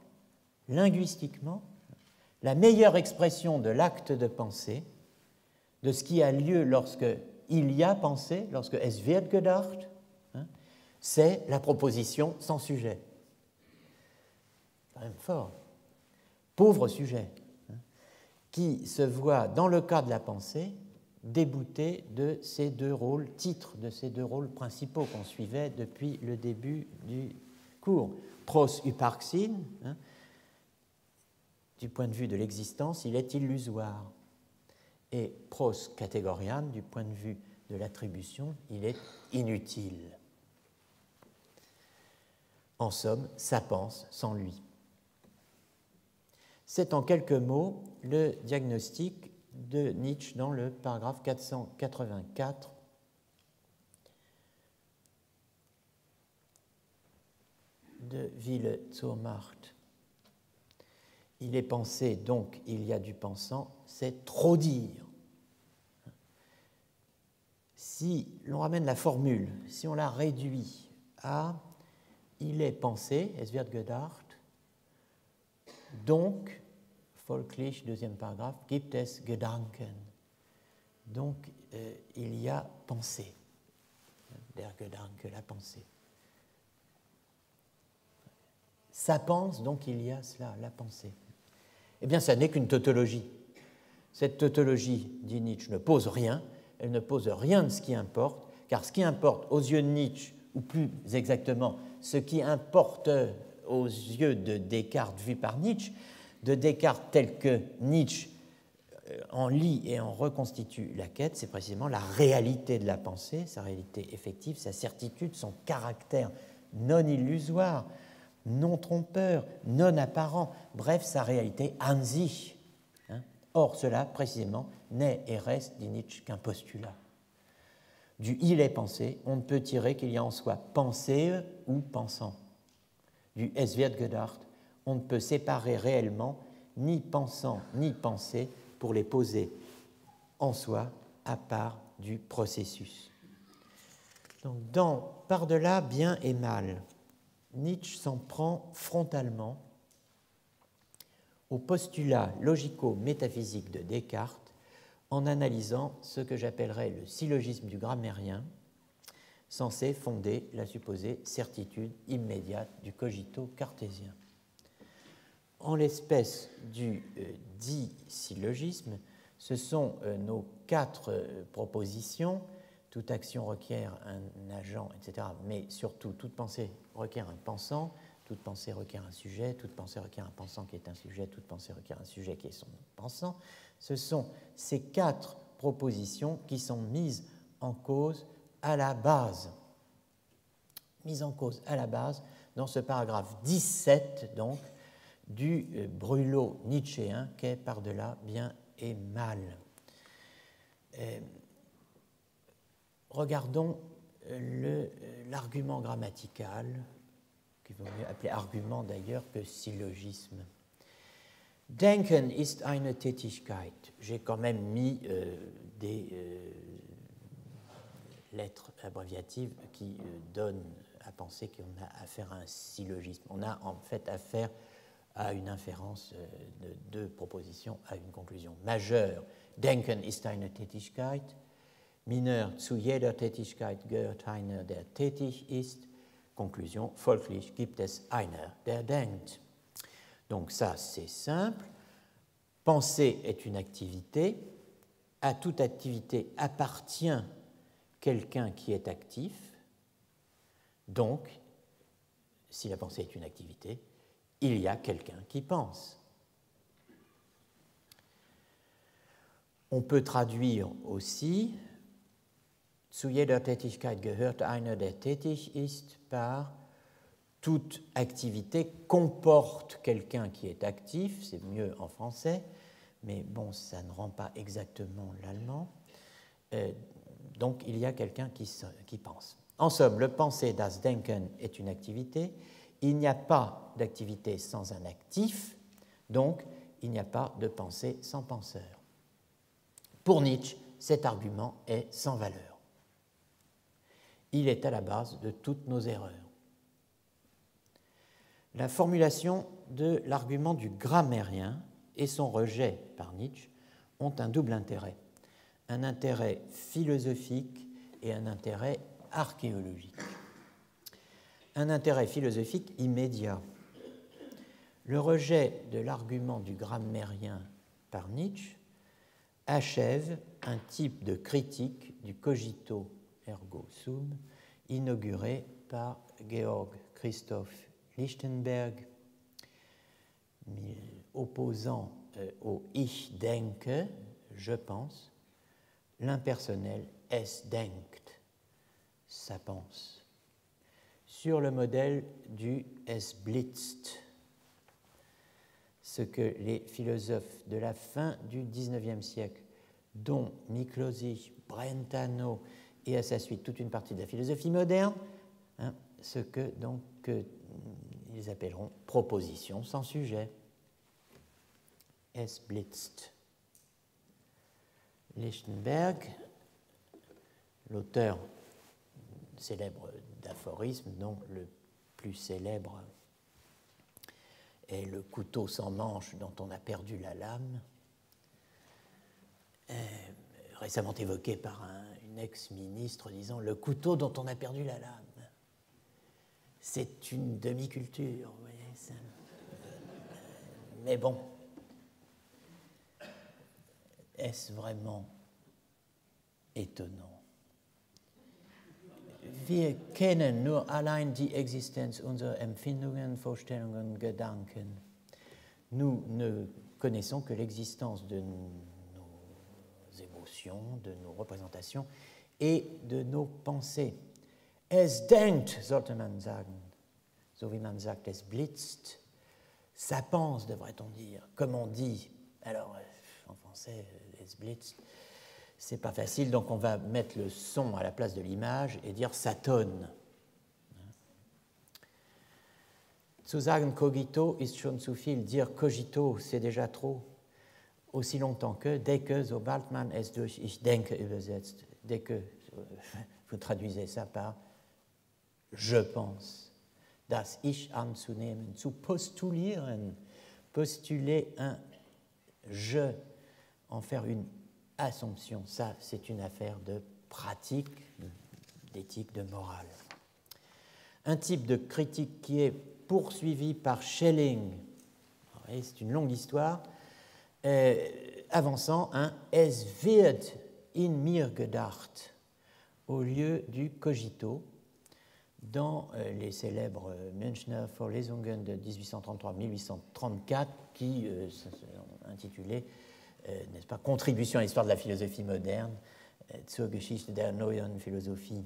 linguistiquement, la meilleure expression de l'acte de pensée, de ce qui a lieu lorsque il y a pensé, lorsque es wird gedacht, c'est la proposition sans sujet. Quand même fort. Pauvre sujet, qui se voit, dans le cas de la pensée, débouté de ces deux rôles, titres de ces deux rôles principaux qu'on suivait depuis le début du cours. Pros hyparxin, du point de vue de l'existence, il est illusoire. Et pros catégorian, du point de vue de l'attribution, il est inutile. En somme, ça pense sans lui. C'est en quelques mots le diagnostic de Nietzsche dans le paragraphe 484 de Wille zur Macht. Il est pensé, donc il y a du pensant, c'est trop dire. Si l'on ramène la formule, si on la réduit à il est pensé, es wird gedacht, donc, folglich, deuxième paragraphe, gibt es Gedanken. Donc, il y a pensée. Der Gedanke, la pensée. Ça pense, donc il y a cela, la pensée. Eh bien, ça n'est qu'une tautologie. Cette tautologie, dit Nietzsche, ne pose rien. Elle ne pose rien de ce qui importe, car ce qui importe aux yeux de Nietzsche, ou plus exactement, ce qui importe aux yeux de Descartes vu par Nietzsche, de Descartes tel que Nietzsche en lit et en reconstitue la quête, c'est précisément la réalité de la pensée, sa réalité effective, sa certitude, son caractère non illusoire, non trompeur, non apparent, bref, sa réalité an sich. Or, cela, précisément, n'est et reste, dit Nietzsche, qu'un postulat. Du « il est pensé », on ne peut tirer qu'il y a en soi pensée ou pensant. Du « es wird gedacht », on ne peut séparer réellement ni pensant ni pensée pour les poser en soi à part du processus. Donc, par-delà bien et mal, Nietzsche s'en prend frontalement au postulat logico-métaphysique de Descartes en analysant ce que j'appellerais le syllogisme du grammairien, censé fonder la supposée certitude immédiate du cogito cartésien. En l'espèce du dit syllogisme, ce sont nos 4 propositions. Toute action requiert un agent, etc. Mais surtout, toute pensée requiert un pensant, toute pensée requiert un sujet, toute pensée requiert un pensant qui est un sujet, toute pensée requiert un sujet qui est son pensant. Ce sont ces 4 propositions qui sont mises en cause à la base. Mises en cause à la base dans ce paragraphe 17, donc, du brûlot nietzschéen qu'est par-delà bien et mal. Regardons l'argument grammatical, qu'il vaut mieux appeler argument d'ailleurs que syllogisme. Denken ist eine Tätigkeit. J'ai quand même mis des lettres abréviatives qui donnent à penser qu'on a affaire à un syllogisme. On a en fait affaire à une inférence de 2 propositions à une conclusion majeure. Denken ist eine Tätigkeit. Mineur, zu jeder Tätigkeit gehört einer, der tätig ist. Conclusion, folglich gibt es einer, der denkt. Donc ça, c'est simple. Penser est une activité. À toute activité appartient quelqu'un qui est actif. Donc, si la pensée est une activité, il y a quelqu'un qui pense. On peut traduire aussi zu jeder Tätigkeit gehört einer, der tätig ist, par toute activité comporte quelqu'un qui est actif, c'est mieux en français, mais bon, ça ne rend pas exactement l'allemand. Donc, il y a quelqu'un qui pense. En somme, le penser, das Denken, est une activité. Il n'y a pas d'activité sans un actif, donc il n'y a pas de pensée sans penseur. Pour Nietzsche, cet argument est sans valeur. Il est à la base de toutes nos erreurs. La formulation de l'argument du grammairien et son rejet par Nietzsche ont un double intérêt. Un intérêt philosophique et un intérêt archéologique. Un intérêt philosophique immédiat. Le rejet de l'argument du grammairien par Nietzsche achève un type de critique du cogito ergo sum inauguré par Georg Christoph Lichtenberg, opposant au Ich denke, je pense, l'impersonnel Es denkt, ça pense. sur le modèle du Es blitzt, ce que les philosophes de la fin du XIXe siècle, dont Miklósik, Brentano et à sa suite toute une partie de la philosophie moderne, ce que donc ils appelleront proposition sans sujet. Es blitzt. Lichtenberg, l'auteur célèbre d'aphorismes, dont le plus célèbre est le couteau sans manche dont on a perdu la lame, récemment évoqué par une ex-ministre disant le couteau dont on a perdu la lame. C'est une demi-culture, vous voyez. Ça. Mais bon, est-ce vraiment étonnant? Wir kennen nur allein die Existenz unserer Empfindungen, Vorstellungen, Gedanken. Nous ne connaissons que l'existence de nos émotions, de nos représentations et de nos pensées. Es denkt, sollte man sagen, so wie man sagt, es blitzt. Ça pense, devrait-on dire, comme on dit. Alors, en français, es blitzt, c'est pas facile, donc on va mettre le son à la place de l'image et dire ça tonne. Zu sagen cogito ist schon zu viel. Dire cogito, c'est déjà trop. Aussi longtemps que, dès que, sobald man es durch ich denke übersetzt, dès que vous traduisez ça par je pense. Das Ich anzunehmen, zu postulieren, postuler un je, en faire une assumption. Ça, c'est une affaire de pratique, d'éthique, de morale. Un type de critique qui est poursuivi par Schelling, c'est une longue histoire, avançant un Es wird in mir gedacht au lieu du cogito dans les célèbres Münchner Vorlesungen de 1833-1834 qui sont intitulés n'est-ce pas, Contribution à l'histoire de la philosophie moderne, zur Geschichte der neuen Philosophie,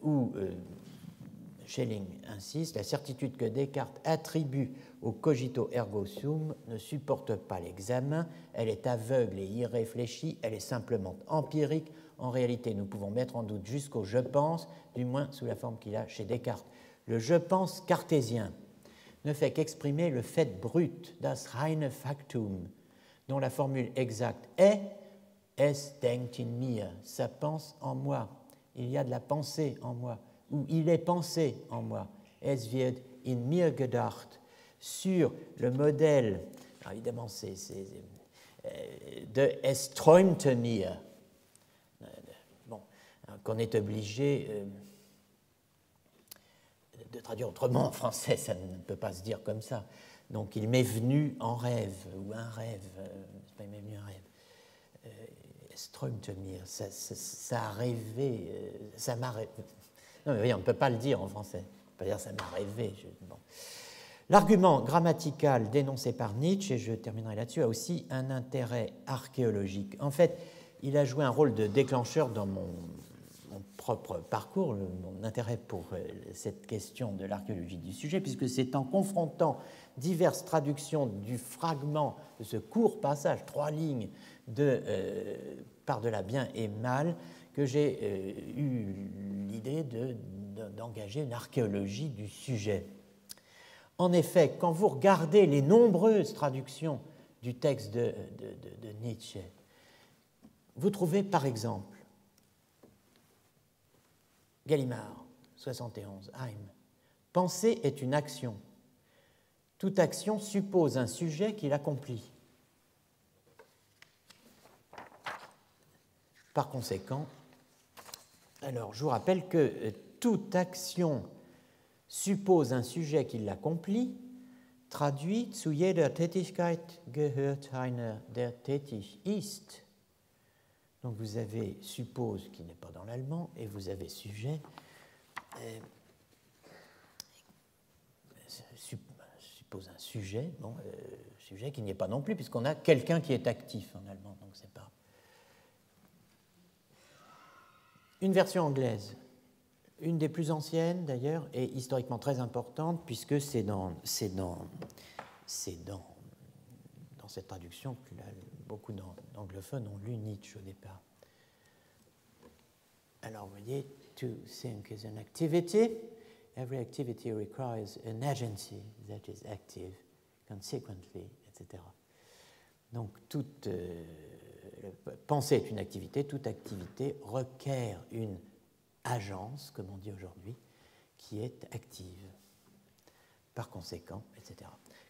où Schelling insiste, la certitude que Descartes attribue au cogito ergo sum ne supporte pas l'examen, elle est aveugle et irréfléchie, elle est simplement empirique. En réalité, nous pouvons mettre en doute jusqu'au je pense, du moins sous la forme qu'il a chez Descartes. Le je pense cartésien ne fait qu'exprimer le fait brut, das reine Faktum, dont la formule exacte est es denkt in mir, ça pense en moi, il y a de la pensée en moi, ou il est pensé en moi, es wird in mir gedacht, sur le modèle, alors évidemment c'est de es träumte mir, bon, qu'on est obligé de traduire autrement en français, ça ne peut pas se dire comme ça. Donc, il m'est venu en rêve, ou un rêve, c'est pas il m'est venu en rêve. Es träumte mir, ça a rêvé, ça m'a rêvé. Non, mais voyez, on ne peut pas le dire en français. On ne peut pas dire ça m'a rêvé. Bon. L'argument grammatical dénoncé par Nietzsche, et je terminerai là-dessus, a aussi un intérêt archéologique. En fait, il a joué un rôle de déclencheur dans mon propre parcours, mon intérêt pour cette question de l'archéologie du sujet, puisque c'est en confrontant diverses traductions du fragment de ce court passage, 3 lignes, de Par-delà bien et mal, que j'ai eu l'idée d'engager une archéologie du sujet. En effet, quand vous regardez les nombreuses traductions du texte de Nietzsche, vous trouvez par exemple Gallimard, 71, Heim. Penser est une action. Toute action suppose un sujet qui l'accomplit. Par conséquent, alors je vous rappelle que toute action suppose un sujet qui l'accomplit, traduit zu jeder Tätigkeit gehört einer, der tätig ist. Donc vous avez suppose qui n'est pas dans l'allemand et vous avez sujet. Suppose un sujet, bon, sujet qui n'y est pas non plus puisqu'on a quelqu'un qui est actif en allemand, donc c'est pas. Une version anglaise. Une des plus anciennes, d'ailleurs, et historiquement très importante, puisque c'est dans cette traduction que beaucoup d'anglophones ont lu Nietzsche au départ. Alors, vous voyez, to think is an activity. Every activity requires an agency that is active, consequently, etc. Donc, penser est une activité, toute activité requiert une agence, comme on dit aujourd'hui, qui est active. Par conséquent, etc.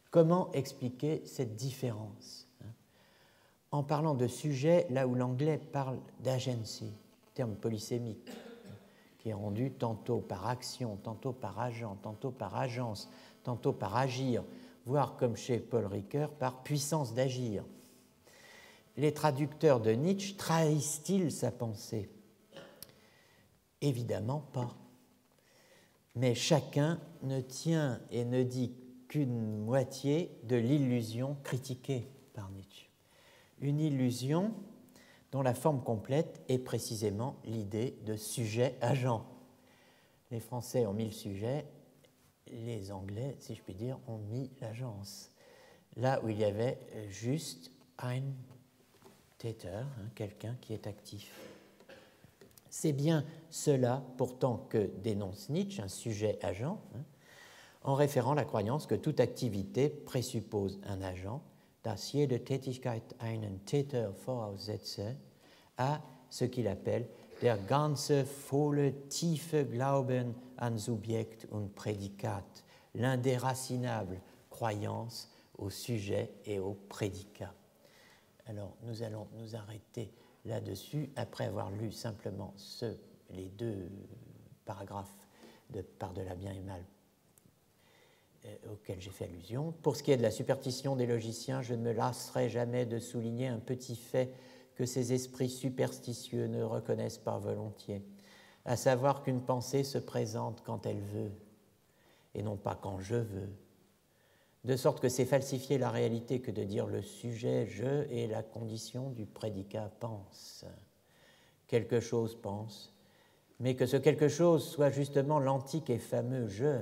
Comment expliquer cette différence, en parlant de sujet là où l'anglais parle d'agency, terme polysémique, qui est rendu tantôt par action, tantôt par agent, tantôt par agence, tantôt par agir, voire comme chez Paul Ricoeur, par puissance d'agir. Les traducteurs de Nietzsche trahissent-ils sa pensée? Évidemment pas. Mais chacun ne tient et ne dit qu'une moitié de l'illusion critiquée par Nietzsche. Une illusion dont la forme complète est précisément l'idée de sujet-agent. Les Français ont mis le sujet, les Anglais, si je puis dire, ont mis l'agence. Là où il y avait juste ein Täter, quelqu'un qui est actif. C'est bien cela, pourtant, que dénonce Nietzsche, un sujet-agent, en référant la croyance que toute activité présuppose un agent, dass jede Tätigkeit einen Täter voraussetze, à ce qu'il appelle der ganze volle tiefe Glauben an Subjekt und Prädikat, l'indéracinable croyance au sujet et au prédicat. Alors, nous allons nous arrêter là-dessus, après avoir lu simplement les deux paragraphes de Par-delà bien et mal auxquels j'ai fait allusion. Pour ce qui est de la superstition des logiciens, je ne me lasserai jamais de souligner un petit fait que ces esprits superstitieux ne reconnaissent pas volontiers, à savoir qu'une pensée se présente quand elle veut, et non pas quand je veux, de sorte que c'est falsifier la réalité que de dire le sujet « je » est la condition du prédicat « pense ». Quelque chose pense, mais que ce quelque chose soit justement l'antique et fameux « je ».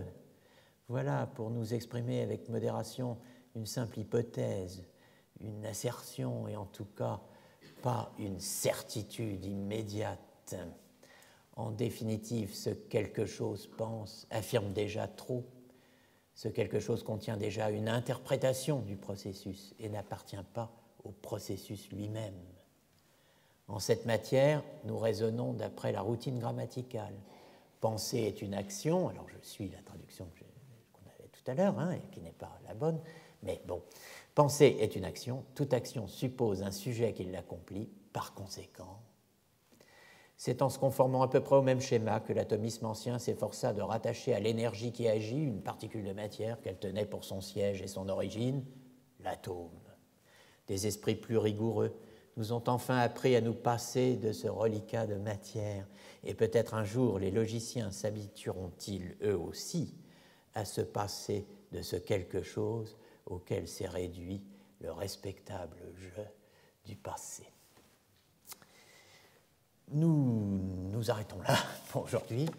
Voilà, pour nous exprimer avec modération, une simple hypothèse, une assertion, et en tout cas pas une certitude immédiate. En définitive, ce quelque chose pense affirme déjà trop. Ce quelque chose contient déjà une interprétation du processus et n'appartient pas au processus lui-même. En cette matière, nous raisonnons d'après la routine grammaticale. Penser est une action, alors je suis la traduction qu'on avait tout à l'heure, et qui n'est pas la bonne, mais bon, penser est une action, toute action suppose un sujet qui l'accomplit, par conséquent. C'est en se conformant à peu près au même schéma que l'atomisme ancien s'efforça de rattacher à l'énergie qui agit une particule de matière qu'elle tenait pour son siège et son origine, l'atome. Des esprits plus rigoureux nous ont enfin appris à nous passer de ce reliquat de matière, et peut-être un jour les logiciens s'habitueront-ils eux aussi à se passer de ce quelque chose auquel s'est réduit le respectable jeu du passé. Nous arrêtons là pour aujourd'hui.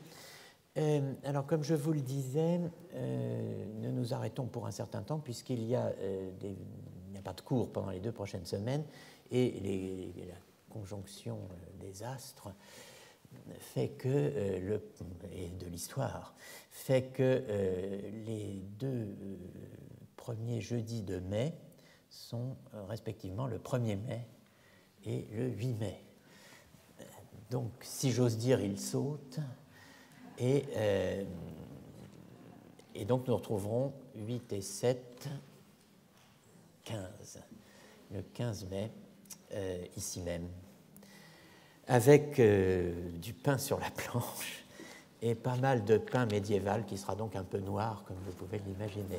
Alors, comme je vous le disais, nous nous arrêtons pour un certain temps puisqu'il n'y a pas de cours pendant les 2 prochaines semaines et la conjonction des astres fait que, et de l'histoire, fait que les 2 premiers jeudis de mai sont respectivement le 1er mai et le 8 mai. Donc, si j'ose dire, il saute. Et donc, nous retrouverons 8 et 7, 15. Le 15 mai, ici même, avec du pain sur la planche et pas mal de pain médiéval qui sera donc un peu noir, comme vous pouvez l'imaginer.